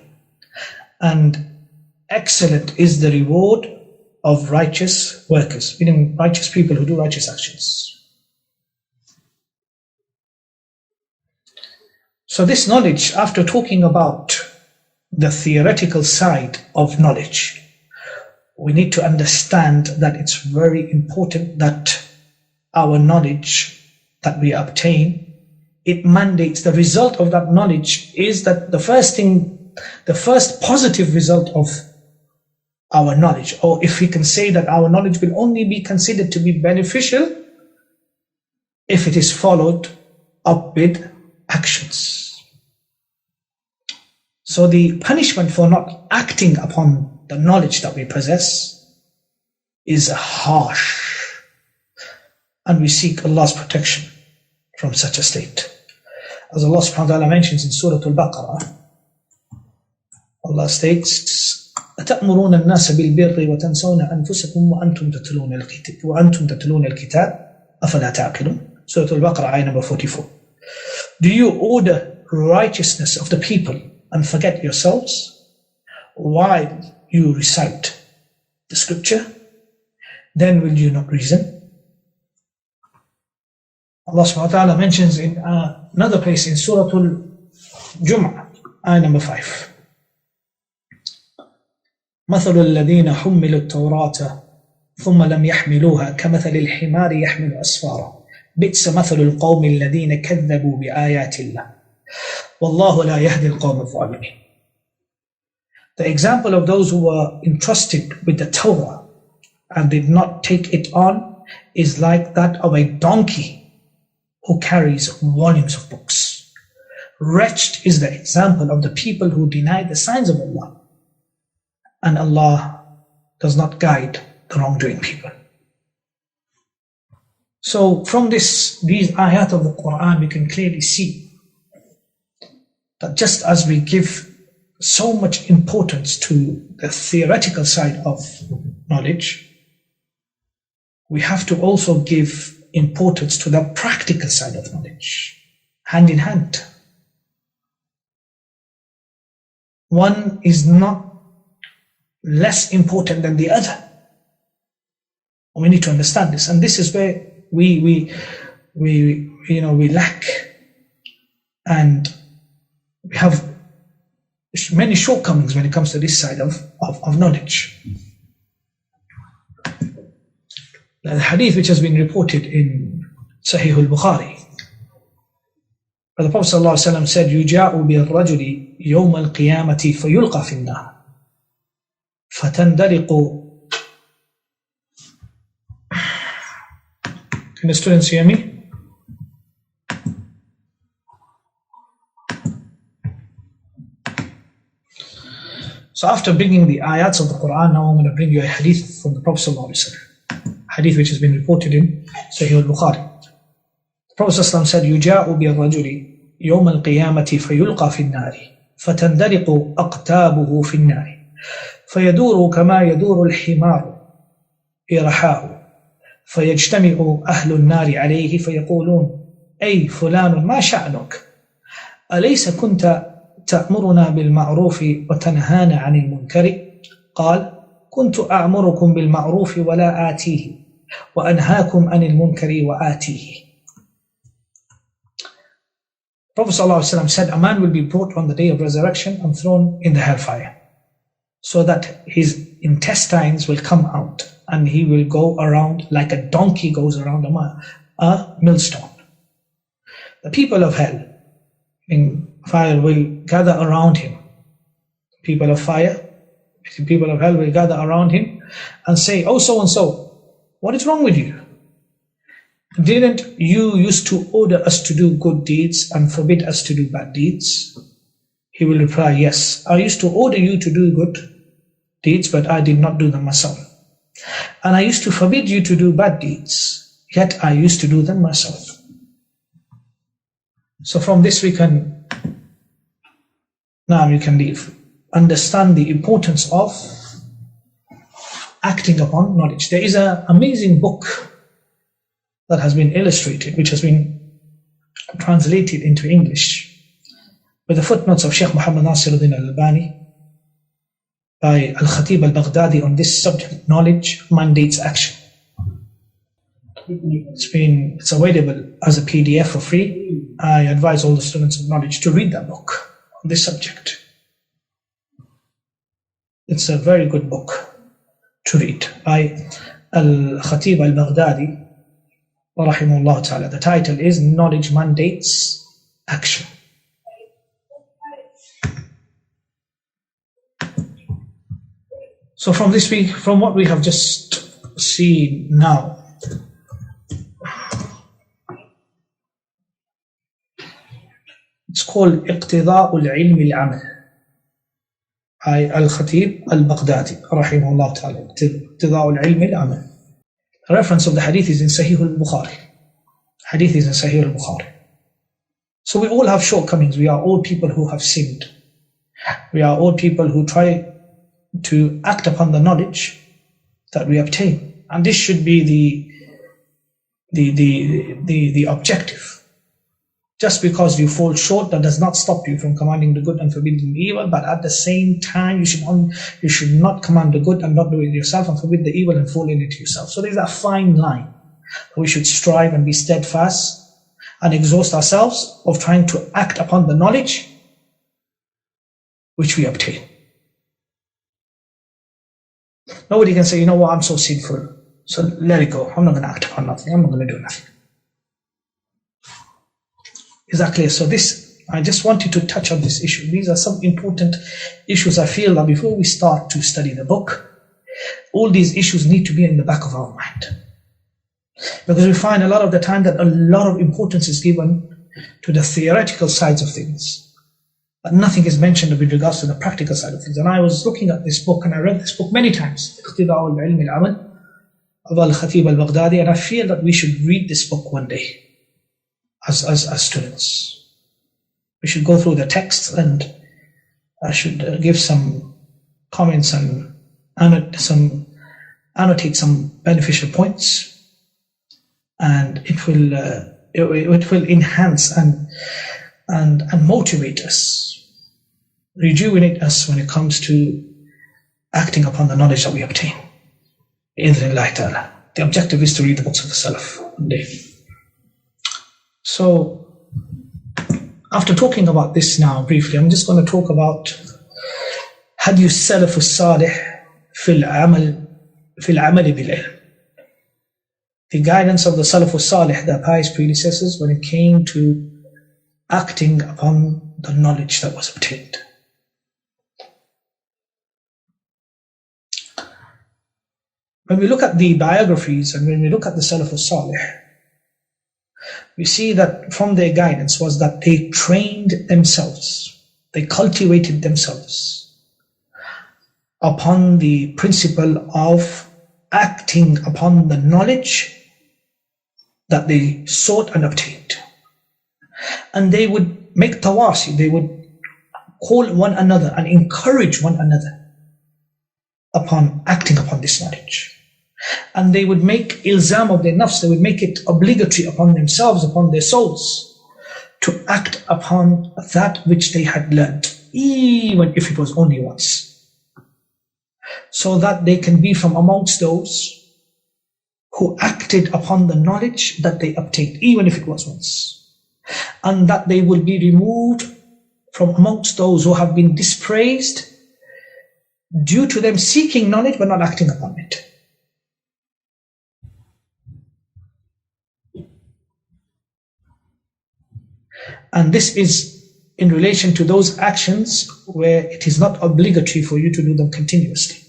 And excellent is the reward of righteous workers, meaning righteous people who do righteous actions. So this knowledge, after talking about the theoretical side of knowledge, we need to understand that it's very important that our knowledge that we obtain, it mandates, the result of that knowledge is that the first positive result of our knowledge, or if we can say that our knowledge will only be considered to be beneficial if it is followed up with actions. So the punishment for not acting upon the knowledge that we possess is harsh, and we seek Allah's protection from such a state. As Allah subhanahu wa ta'ala mentions in Surah Al-Baqarah, Allah states, أَتَأْمُرُونَ النَّاسَ بِالْبِرِّ وَتَنْسَوْنَ أَنفُسَكُمْ وَأَنْتُمْ تَتْلُونَ الْكِتَابَ أَفَلَا تَعْقِلُونَ. Surah Al-Baqarah, ayah number 44. Do you order righteousness of the people and forget yourselves while you recite the scripture? Then will you not reason? Allah subhanahu wa ta'ala mentions in another place in Surah Al-Jum'ah, ayah number 5. مثل الذين حملوا التوراة ثم لم يحملوها كمثل الحمار يحمل أسفارا بئس مثل القوم الذين كذبوا بآيات الله والله لا يهدي القوم الظالمين. The example of those who were entrusted with the Torah and did not take it on is like that of a donkey who carries volumes of books. Wretched is the example of the people who deny the signs of Allah. And Allah does not guide the wrongdoing people. So from these ayat of the Quran, we can clearly see that just as we give so much importance to the theoretical side of knowledge, we have to also give importance to the practical side of knowledge, hand in hand. One is not less important than the other. We need to understand this, and this is where we lack, and we have many shortcomings when it comes to this side of knowledge. The hadith which has been reported in Sahih al-Bukhari, where the Prophet ﷺ said, يُجَاءُ بِالرَّجُلِ يَوْمَ الْقِيَامَةِ فَيُلْقَى فِي النَّارِ فَتَنْدَلِقُ. Can the students hear me? So after bringing the ayats of the Quran, now I'm going to bring you a hadith from the Prophet ﷺ. Hadith which has been reported in Sahih al-Bukhari. The Prophet ﷺ said, يُجَاءُ بِالرَّجُلِ يَوْمَ الْقِيَامَةِ فَيُلْقَى فِي النَّارِ فَتَنْدَلِقُ أَقْتَابُهُ فِي النَّارِ فَيَدُورُ كَمَا يَدُورُ الْحِمَارُ إِرَحَاهُ فيجتمع أهل النار عليه فيقولون أي فلان ما شأنك أليس كنت تأمرنا بالمعروف وتنهانا عن المنكر؟ قال كنت أأمركم بالمعروف ولا آتيه وأنهاكم عن المنكر وآتيه. Prophet ﷺ said, a man will be brought on the day of resurrection and thrown in the hellfire, so that his intestines will come out, and he will go around like a donkey goes around a millstone. The people of hell in fire will gather around him. People of fire, people of hell will gather around him and say, oh so and so, what is wrong with you? Didn't you used to order us to do good deeds and forbid us to do bad deeds? He will reply, yes, I used to order you to do good deeds, but I did not do them myself. And I used to forbid you to do bad deeds, yet I used to do them myself. So from this we can understand the importance of acting upon knowledge. There is an amazing book that has been illustrated, which has been translated into English, with the footnotes of Shaykh Muhammad Nasiruddin al-Albani, by al-Khatib al-Baghdadi, on this subject: knowledge mandates action. It's available as a PDF for free. I advise all the students of knowledge to read that book on this subject. It's a very good book to read by al-Khatib al-Baghdadi, rahimahullah ta'ala. The title is Knowledge Mandates Action. So from this week, from what we have just seen now, it's called اقتضاء العلم العمل by al-Khatib al-Baghdadi rahimahullah ta'ala. اقتضاء العلم العمل. The reference of the hadith is in Sahih al-Bukhari. Hadith is in Sahih al-Bukhari. So we all have shortcomings. We are all people who have sinned. We are all people who try to act upon the knowledge that we obtain, and this should be the objective. Just because you fall short, that does not stop you from commanding the good and forbidding the evil, but at the same time you should not command the good and not do it yourself, and forbid the evil and fall in it yourself. So there's a fine line. We should strive and be steadfast and exhaust ourselves of trying to act upon the knowledge which we obtain. Nobody can say, you know what, I'm so sinful, so let it go. I'm not going to act upon nothing. I'm not going to do nothing. Exactly. So this, I just wanted to touch on this issue. These are some important issues. I feel that before we start to study the book, all these issues need to be in the back of our mind. Because we find a lot of the time that a lot of importance is given to the theoretical sides of things, but nothing is mentioned with regards to the practical side of things. And I was looking at this book, and I read this book many times, اقتضاء العلم العمل of al-Khatib al-Baghdadi, and I feel that we should read this book one day as students. We should go through the texts, and I should give some comments and annotate some beneficial points, and it will enhance and motivate us, rejuvenate us when it comes to acting upon the knowledge that we obtain. The objective is to read the books of the Salaf one day. So, after talking about this now briefly, I'm just going to talk about هدي السلف الصالح في العمل بالعلم. The guidance of the Salaf al-Salih, the pious predecessors, when it came to acting upon the knowledge that was obtained. When we look at the biographies and when we look at the Salaf al-Salih, we see that from their guidance was that they trained themselves, they cultivated themselves upon the principle of acting upon the knowledge that they sought and obtained. And they would make tawasi, they would call one another and encourage one another upon acting upon this knowledge. And they would make ilzam of their nafs, they would make it obligatory upon themselves, upon their souls, to act upon that which they had learnt, even if it was only once, so that they can be from amongst those who acted upon the knowledge that they obtained, even if it was once, and that they will be removed from amongst those who have been dispraised due to them seeking knowledge but not acting upon it. And this is in relation to those actions where it is not obligatory for you to do them continuously.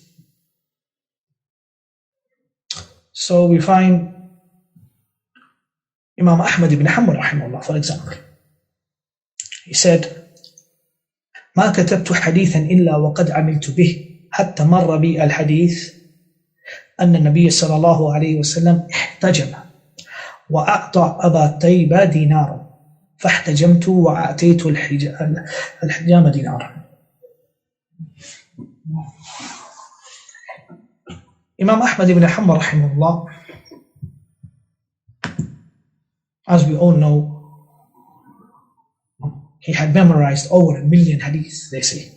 So we find Imam Ahmad ibn Hanbal rahimahullah, for example. He said, ما كتبت حديثا إلا وقد عملت به حتى مر بي الحديث أن النبي صلى الله عليه وسلم احتجم وأعطى أبا طيبة دينارا فاحتجمت وأعطيت الحجام دينارا. Imam Ahmad ibn Hanbal rahimahullah, as we all know, he had memorized over 1 million hadiths, they say.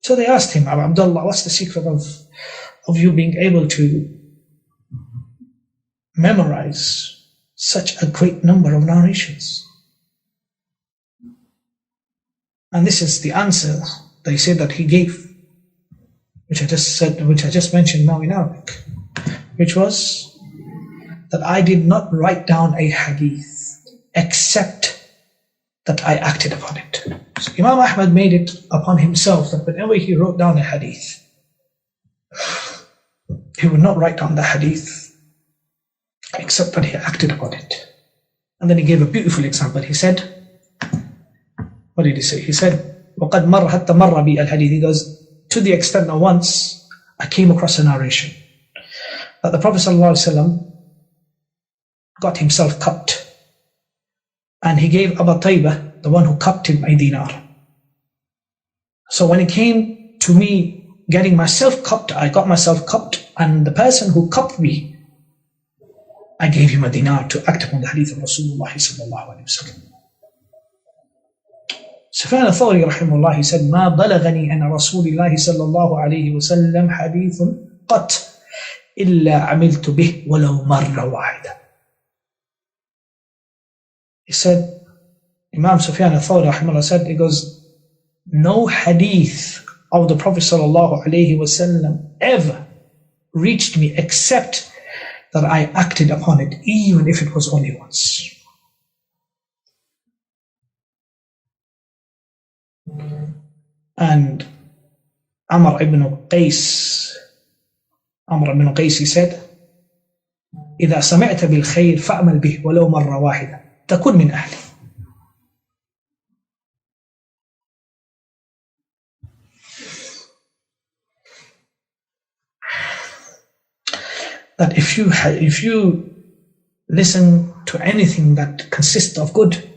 So they asked him, Abu Abdullah, what's the secret of you being able to memorize such a great number of narrations? And this is the answer they said that he gave, which I just mentioned now in Arabic, which was that I did not write down a hadith except that I acted upon it. So Imam Ahmad made it upon himself that whenever he wrote down a hadith, he would not write down the hadith except that he acted upon it. And then he gave a beautiful example. He said, what did he say? He said, وَقَدْ مَرَّ حَتَّى مَرَّ بِي الْحَدِيث. He goes, to the extent that once I came across a narration that the Prophet ﷺ got himself cupped, and he gave Abu Taybah, the one who cupped him, a dinar. So when it came to me getting myself cupped, I got myself cupped, and the person who cupped me, I gave him a dinar to act upon the hadith of Rasulullah sallallahu alaihi wasallam. Sufyan al-Thawri rahimahullah, he said, ما بلغني أن رسول الله صلى الله عليه وسلم حديث قط إلا عملت به ولو مرة واحدة. He said, Imam Sufyan al-Thawri rahimahullah said, he goes, no hadith of the Prophet sallallahu alaihi wasallam ever reached me except that I acted upon it, even if it was only once. And Amr ibn Qais, he said إذا سمعت بالخير فأمل به ولو مرة واحدة تكن من أهله. That if you listen to anything that consists of good,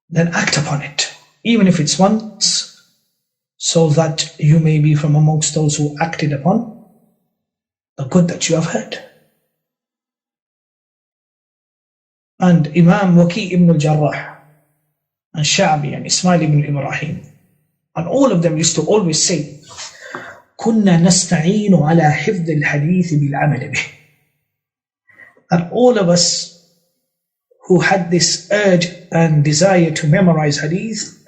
then act upon it, even if it's once, so that you may be from amongst those who acted upon the good that you have heard. And Imam Waki ibn al-Jarrah and Sha'bi and Ismail ibn Ibrahim, and all of them used to always say, كنا نستعين على حفظ الحديث بالعمل به. And all of us who had this urge and desire to memorize hadith,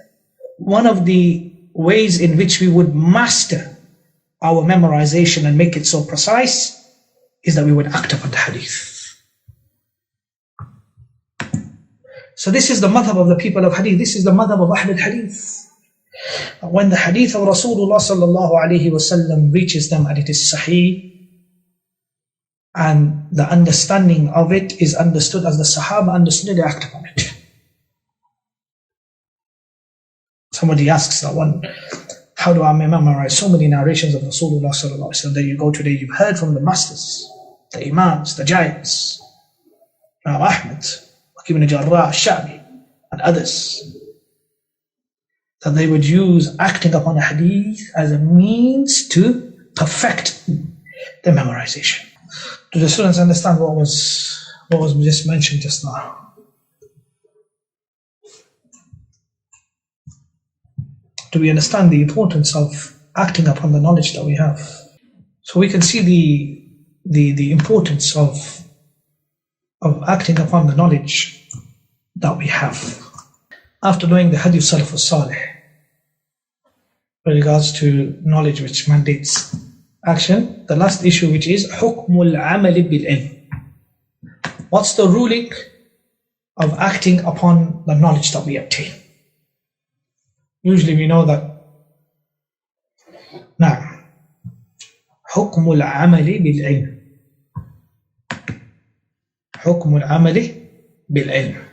one of the ways in which we would master our memorization and make it so precise is that we would act upon the hadith. So this is the madhab of the people of hadith. This is the madhab of Ahl al-Hadith. When the hadith of Rasulullah sallallahu alayhi wasallam reaches them and it is sahih, and the understanding of it is understood as the Sahaba understood it, they act upon it. Somebody asks that one, how do I memorize so many narrations of Rasulullah sallallahu alayhi wasallam that you go today, you've heard from the masters, the imams, the giants, Imam Ahmad, Ibn Jarrah, Sha'bi, and others, that they would use acting upon a hadith as a means to perfect the memorization. Do the students understand what was just mentioned just now? Do we understand the importance of acting upon the knowledge that we have? So we can see the importance of acting upon the knowledge that we have. After knowing the hadith Salaf al-Salih with regards to knowledge which mandates action, the last issue, which is hukmul amali bil ilm. What's the ruling of acting upon the knowledge that we obtain? Usually we know that now hukmul amali bil ilm. Hukmul amali bil ilm.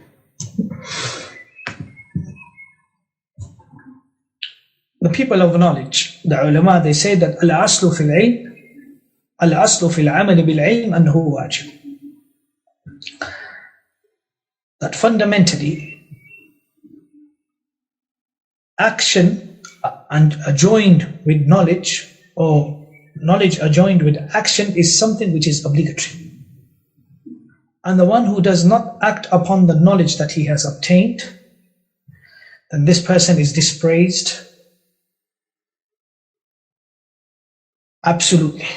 The people of knowledge, the ulama, they say that al-aslu fil ilm, al-aslu fil amal bil ilm annahu wajib. That fundamentally, action and adjoined with knowledge, or knowledge adjoined with action, is something which is obligatory. And the one who does not act upon the knowledge that he has obtained, then this person is dispraised. Absolutely.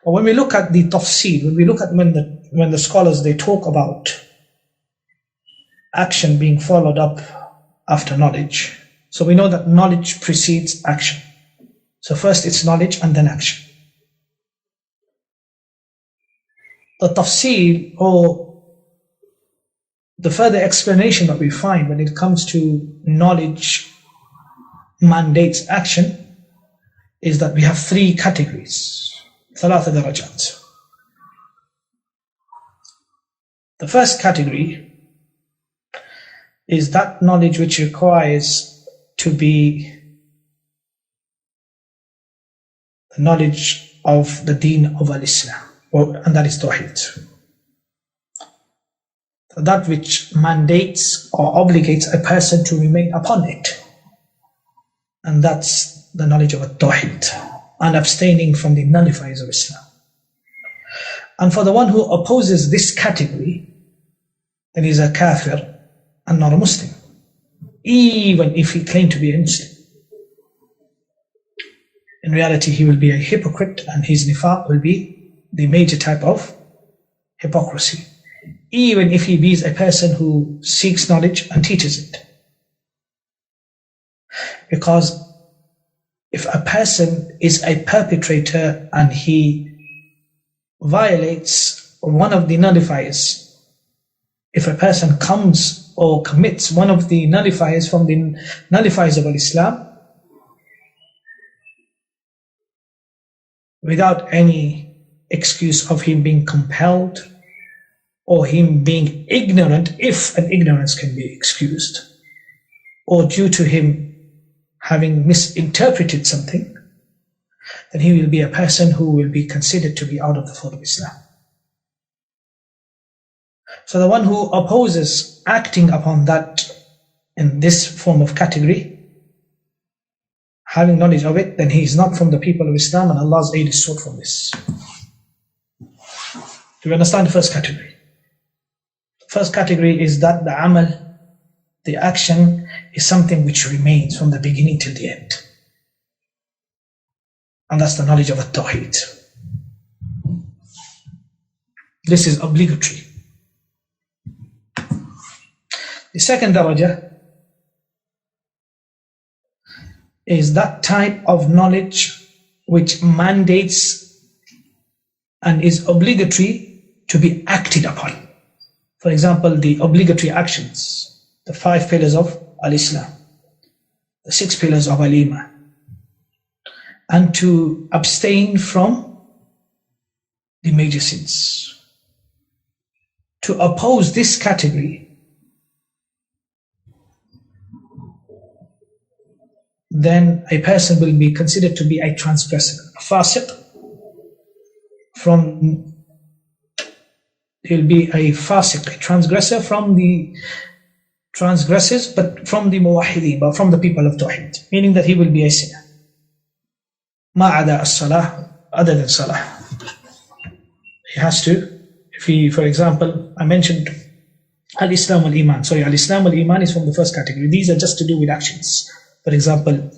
But when we look at the tafsir, when we look at when the scholars, they talk about action being followed up after knowledge. So we know that knowledge precedes action. So first it's knowledge and then action. The tafsir, or the further explanation that we find when it comes to knowledge mandates action, is that we have three categories, ثلاثة درجات. The first category is that knowledge which requires to be the knowledge of the deen of al-Isla, and that is Tawheed. That which mandates or obligates a person to remain upon it, and that's the knowledge of al-Tawheed, and abstaining from the nullifiers of Islam. And for the one who opposes this category, then he is a kafir and not a Muslim, even if he claimed to be a Muslim. In reality, he will be a hypocrite, and his nifaq will be the major type of hypocrisy, even if he be a person who seeks knowledge and teaches it. Because if a person is a perpetrator and he violates one of the nullifiers, if a person comes or commits one of the nullifiers from the nullifiers of al-Islam without any excuse of him being compelled or him being ignorant, if an ignorance can be excused, or due to him having misinterpreted something, then he will be a person who will be considered to be out of the fold of Islam. So the one who opposes acting upon that in this form of category, having knowledge of it, then he is not from the people of Islam, and Allah's aid is sought from this. Do you understand the first category? The first category is that the amal, the action, is something which remains from the beginning till the end. And that's the knowledge of al-Tawheed. This is obligatory. The second daraja is that type of knowledge which mandates and is obligatory to be acted upon. For example, the obligatory actions, the 5 pillars of al-Isla, the 6 pillars of al-Iman, and to abstain from the major sins. To oppose this category, then a person will be considered to be a transgressor, a fasiq. He'll be a fasiq, a transgressor from the transgressors, but from the muwahhideen, but from the people of Tawheed, meaning that he will be a sinner. Ma'ada as-salah, other than salah. He has to, if he, for example, I mentioned al-Islam al-Iman. Sorry, al-Islam al-Iman is from the first category. These are just to do with actions. For example,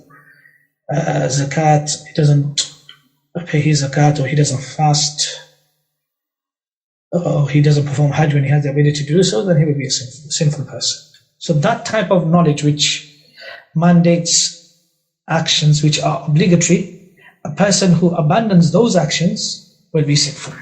zakat, he doesn't pay his zakat, or he doesn't fast, or he doesn't perform hajj when he has the ability to do so, then he will be a sinful person. So that type of knowledge which mandates actions which are obligatory, a person who abandons those actions will be sinful.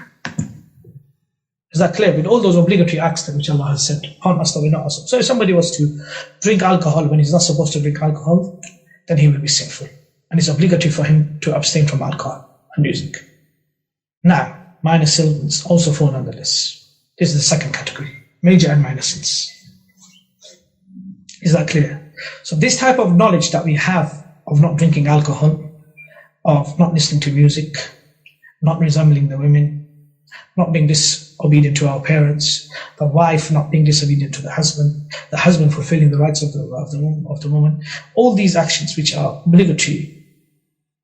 Is that clear? With all those obligatory acts which Allah has said upon us that we not. So if somebody was to drink alcohol when he's not supposed to drink alcohol, then he will be sinful. And it's obligatory for him to abstain from alcohol and music. Now, minor sins also fall under this. This is the second category, major and minor sins. Is that clear? So this type of knowledge that we have of not drinking alcohol, of not listening to music, not resembling the women, not being disobedient to our parents, the wife not being disobedient to the husband fulfilling the rights of the woman, all these actions which are obligatory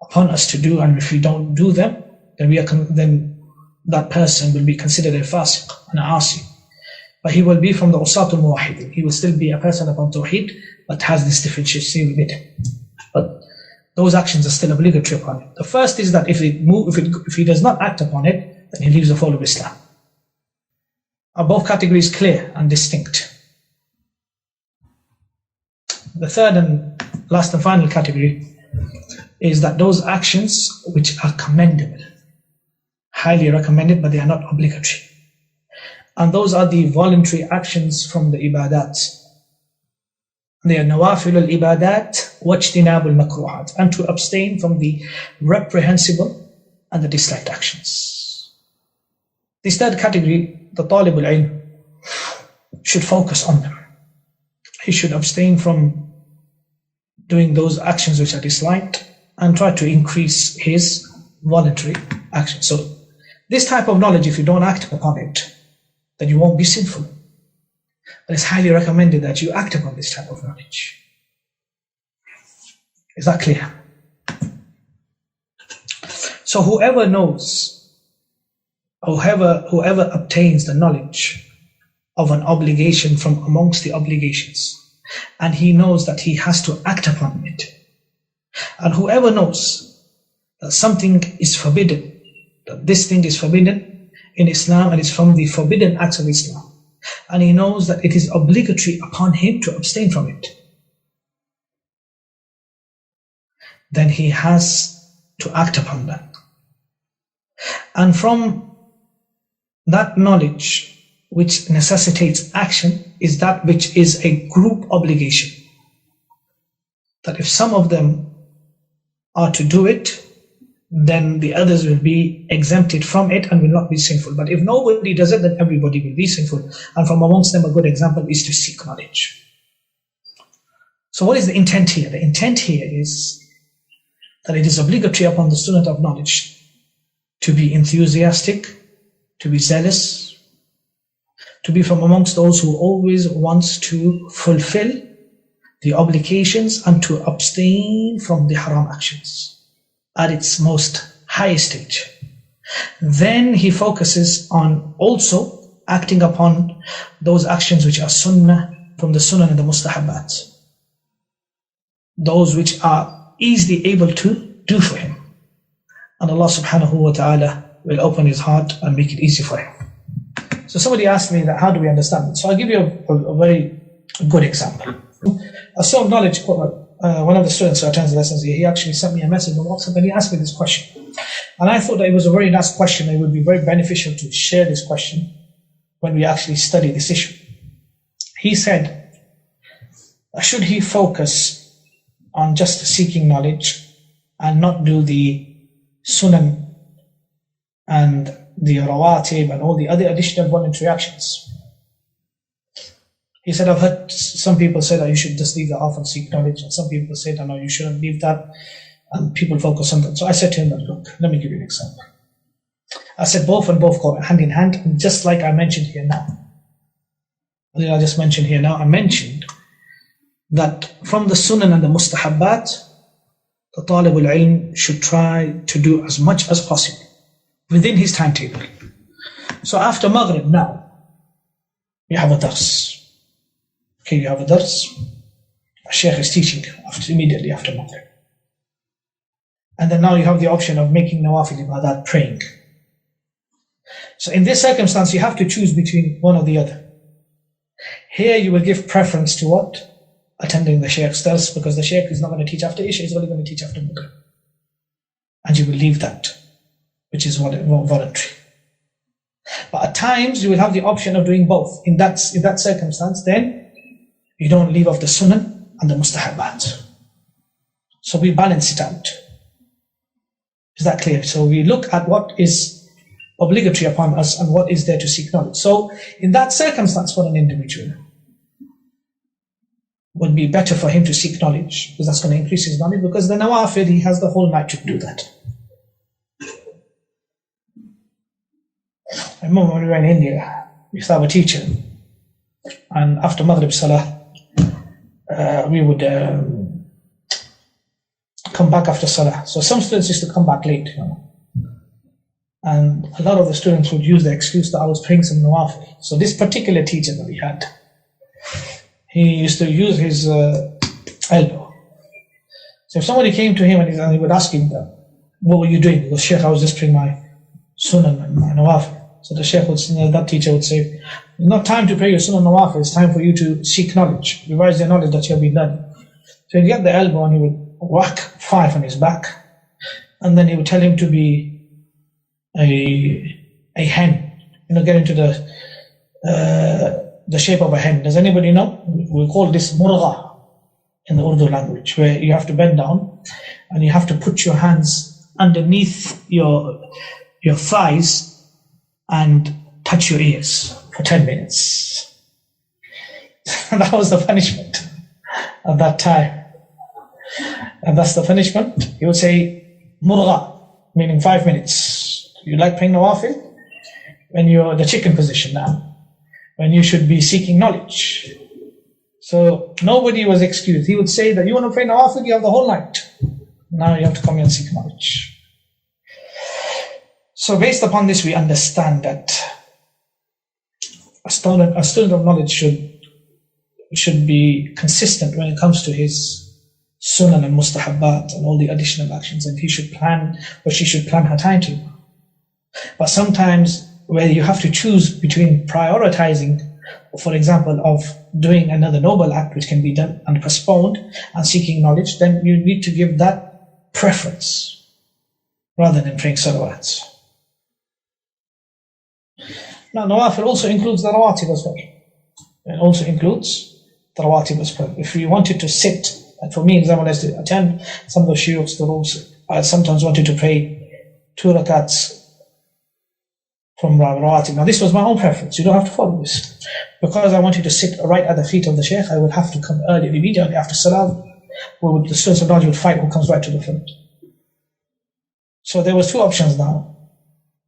upon us to do, and if we don't do them, then that person will be considered a fasiq, an asi. But he will be from the usatul muwahhidin. He will still be a person upon tawheed, but has this differentiation with him. But those actions are still obligatory upon him. The first is that if he does not act upon it, then he leaves the fold of Islam. Are both categories clear and distinct? The third and last and final category is that those actions which are commendable, highly recommended, but they are not obligatory. And those are the voluntary actions from the ibadat. They are nawafil al-ibadat wajtinab al-makruhat, and to abstain from the reprehensible and the disliked actions. This third category, the talib al-ilm should focus on them. He should abstain from doing those actions which are disliked and try to increase his voluntary action. So this type of knowledge, if you don't act upon it, then you won't be sinful. But it's highly recommended that you act upon this type of knowledge. Is that clear? So whoever knows, or whoever obtains the knowledge of an obligation from amongst the obligations, and he knows that he has to act upon it, and whoever knows that something is forbidden, that this thing is forbidden in Islam and it's from the forbidden acts of Islam, and he knows that it is obligatory upon him to abstain from it, then he has to act upon that. And from that knowledge which necessitates action is that which is a group obligation. That if some of them are to do it, then the others will be exempted from it and will not be sinful. But if nobody does it, then everybody will be sinful. And from amongst them, a good example is to seek knowledge. So what is the intent here? The intent here is that it is obligatory upon the student of knowledge to be enthusiastic, to be zealous, to be from amongst those who always wants to fulfill the obligations and to abstain from the haram actions at its most highest stage. Then he focuses on also acting upon those actions which are sunnah, from the sunnah and the mustahabbat, those which are easily able to do for him. And Allah subhanahu wa ta'ala will open his heart and make it easy for him. So somebody asked me that, how do we understand it? So I'll give you a very good example. A student of knowledge, one of the students who attends the lessons here, he actually sent me a message on WhatsApp and he asked me this question. And I thought that it was a very nice question. It would be very beneficial to share this question when we actually study this issue. He said, should he focus on just seeking knowledge and not do the sunan and the rawatib and all the other additional voluntary actions? He said, I've heard some people say that you should just leave that off and seek knowledge, and some people say that no, you shouldn't leave that, and people focus on that. So I said to him that, look, let me give you an example. I said both go hand in hand, and just like I mentioned here now. What did I just mention here now? I mentioned that from the sunan and the mustahabbat, the talib al-ilm should try to do as much as possible within his timetable. So after Maghrib now, you have a dars. Okay, you have a dars. A Shaykh is teaching immediately after Maghrib. And then now you have the option of making nawafil ibadat, praying. So in this circumstance, you have to choose between one or the other. Here you will give preference to what? Attending the Shaykh's dars, because the Shaykh is not going to teach after Isha, he's only going to teach after Maghrib. And you will leave that, which is voluntary. But at times you will have the option of doing both. In that circumstance, then you don't leave off the sunnah and the mustahabbat. So we balance it out. Is that clear? So we look at what is obligatory upon us and what is there to seek knowledge. So in that circumstance, for an individual, would be better for him to seek knowledge, because that's going to increase his knowledge, because the nawafil, he has the whole night to do that. I remember when we were in India, we used to have a teacher, and after Maghrib Salah, we would come back after Salah. So some students used to come back late, and a lot of the students would use the excuse that I was praying some nawafil. So this particular teacher that we had, he used to use his elbow. So if somebody came to him and he would ask him, what were you doing? He goes, Shaykh, I was just praying my sunnah and my nawafil. So the Shaykh would say, that teacher would say, it's not time to pray your sunnah and nawafil, it's time for you to seek knowledge, revise the knowledge that you have been learning. So he'd get the elbow and he would whack 5 on his back, and then he would tell him to be a hen, get into the shape of a hen. Does anybody know? We call this murgha in the Urdu language, where you have to bend down and you have to put your hands underneath your thighs and touch your ears for 10 minutes. That was the punishment at that time. And that's the punishment. He would say murgha, meaning 5 minutes. You like praying nawafil? When you're the chicken position now, when you should be seeking knowledge. So nobody was excused. He would say that you want to pray nawafil, you have the whole night. Now you have to come here and seek knowledge. So based upon this, we understand that a student of knowledge should be consistent when it comes to his sunan and mustahabbat and all the additional actions, and he should plan, or she should plan her timetable. But sometimes where you have to choose between prioritizing, for example, of doing another noble act which can be done and postponed, and seeking knowledge, then you need to give that preference rather than praying salawats. Now, nawafil also includes the rawatib as well. It also includes the rawatib as well. If you wanted to sit, and for me, example, as to attend some of the shuyukhs, the rules, I sometimes wanted to pray 2 rakats from rawatib. Now this was my own preference, you don't have to follow this. Because I wanted to sit right at the feet of the Shaykh, I would have to come early, immediately after Salah, the students of knowledge would fight who comes right to the front. So there was 2 options now.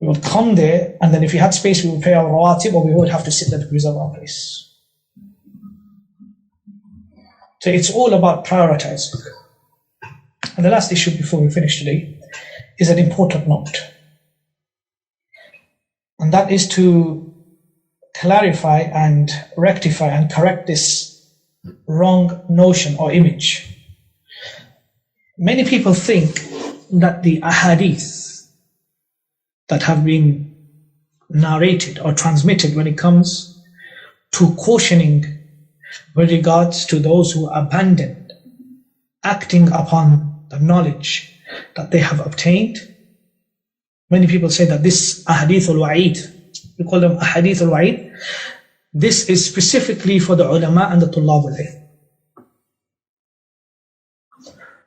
We would come there, and then if we had space, we would pay our rawatib, or we would have to sit there to preserve our place. So it's all about prioritizing. And the last issue before we finish today is an important note. And that is to clarify and rectify and correct this wrong notion or image. Many people think that the ahadith that have been narrated or transmitted when it comes to cautioning with regards to those who abandon acting upon the knowledge that they have obtained. Many people say that this ahadith al-wa'id, we call them ahadith al-wa'id, this is specifically for the ulama and the tullab al-ilm.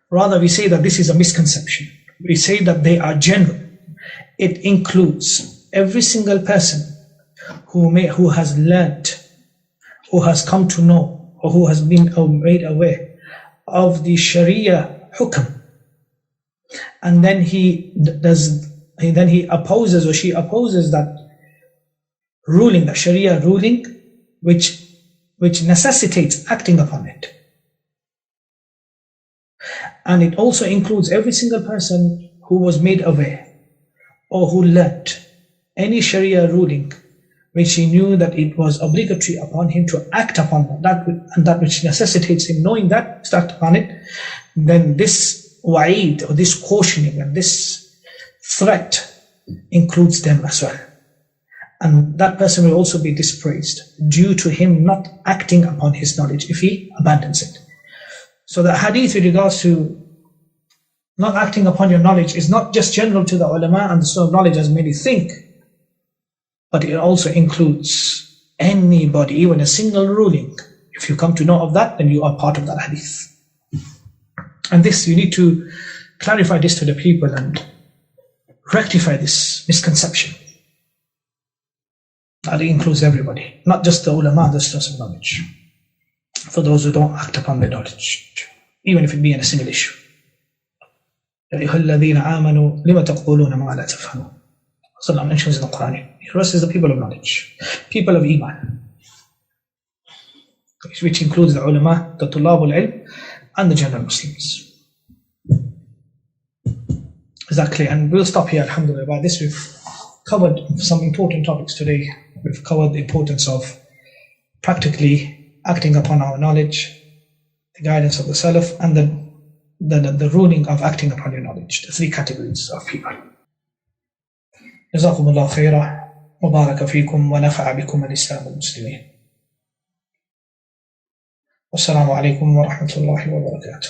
Rather, we say that this is a misconception. We say that they are general. It includes every single person who has learnt, who has come to know, or who has been made aware of the Sharia hukm, and then he opposes, or she opposes that ruling, the Sharia ruling, which necessitates acting upon it. And it also includes every single person who was made aware or who learnt any Sharia ruling which he knew that it was obligatory upon him to act upon that, and that which necessitates him knowing that, to act upon it. Then this wa'id, or this cautioning and this threat, includes them as well. And that person will also be dispraised due to him not acting upon his knowledge if he abandons it. So the hadith with regards to not acting upon your knowledge is not just general to the ulama and the student of knowledge as many think, but it also includes anybody, even a single ruling. If you come to know of that, then you are part of that hadith. And this, you need to clarify this to the people and rectify this misconception. That includes everybody, not just the ulama and the students of knowledge. For those who don't act upon their knowledge, even if it be in a single issue. يَا أَيُّهَا الَّذِينَ آمَنُوا لِمَ تَقُولُونَ مَا لَا تَفْعَلُونَ. Allah mentions in the Quran. The rest is the people of knowledge, people of iman, which includes the ulama, the tullab al-ilm, and the general Muslims. Is that clear? And we'll stop here, alhamdulillah. By this we've covered some important topics today. We've covered the importance of practically acting upon our knowledge, the guidance of the Salaf, and the ruling of acting upon your knowledge, the 3 categories of people. جزاكم الله خيرا وبارك فيكم ونفع بكم الإسلام والمسلمين. والسلام عليكم ورحمة الله وبركاته.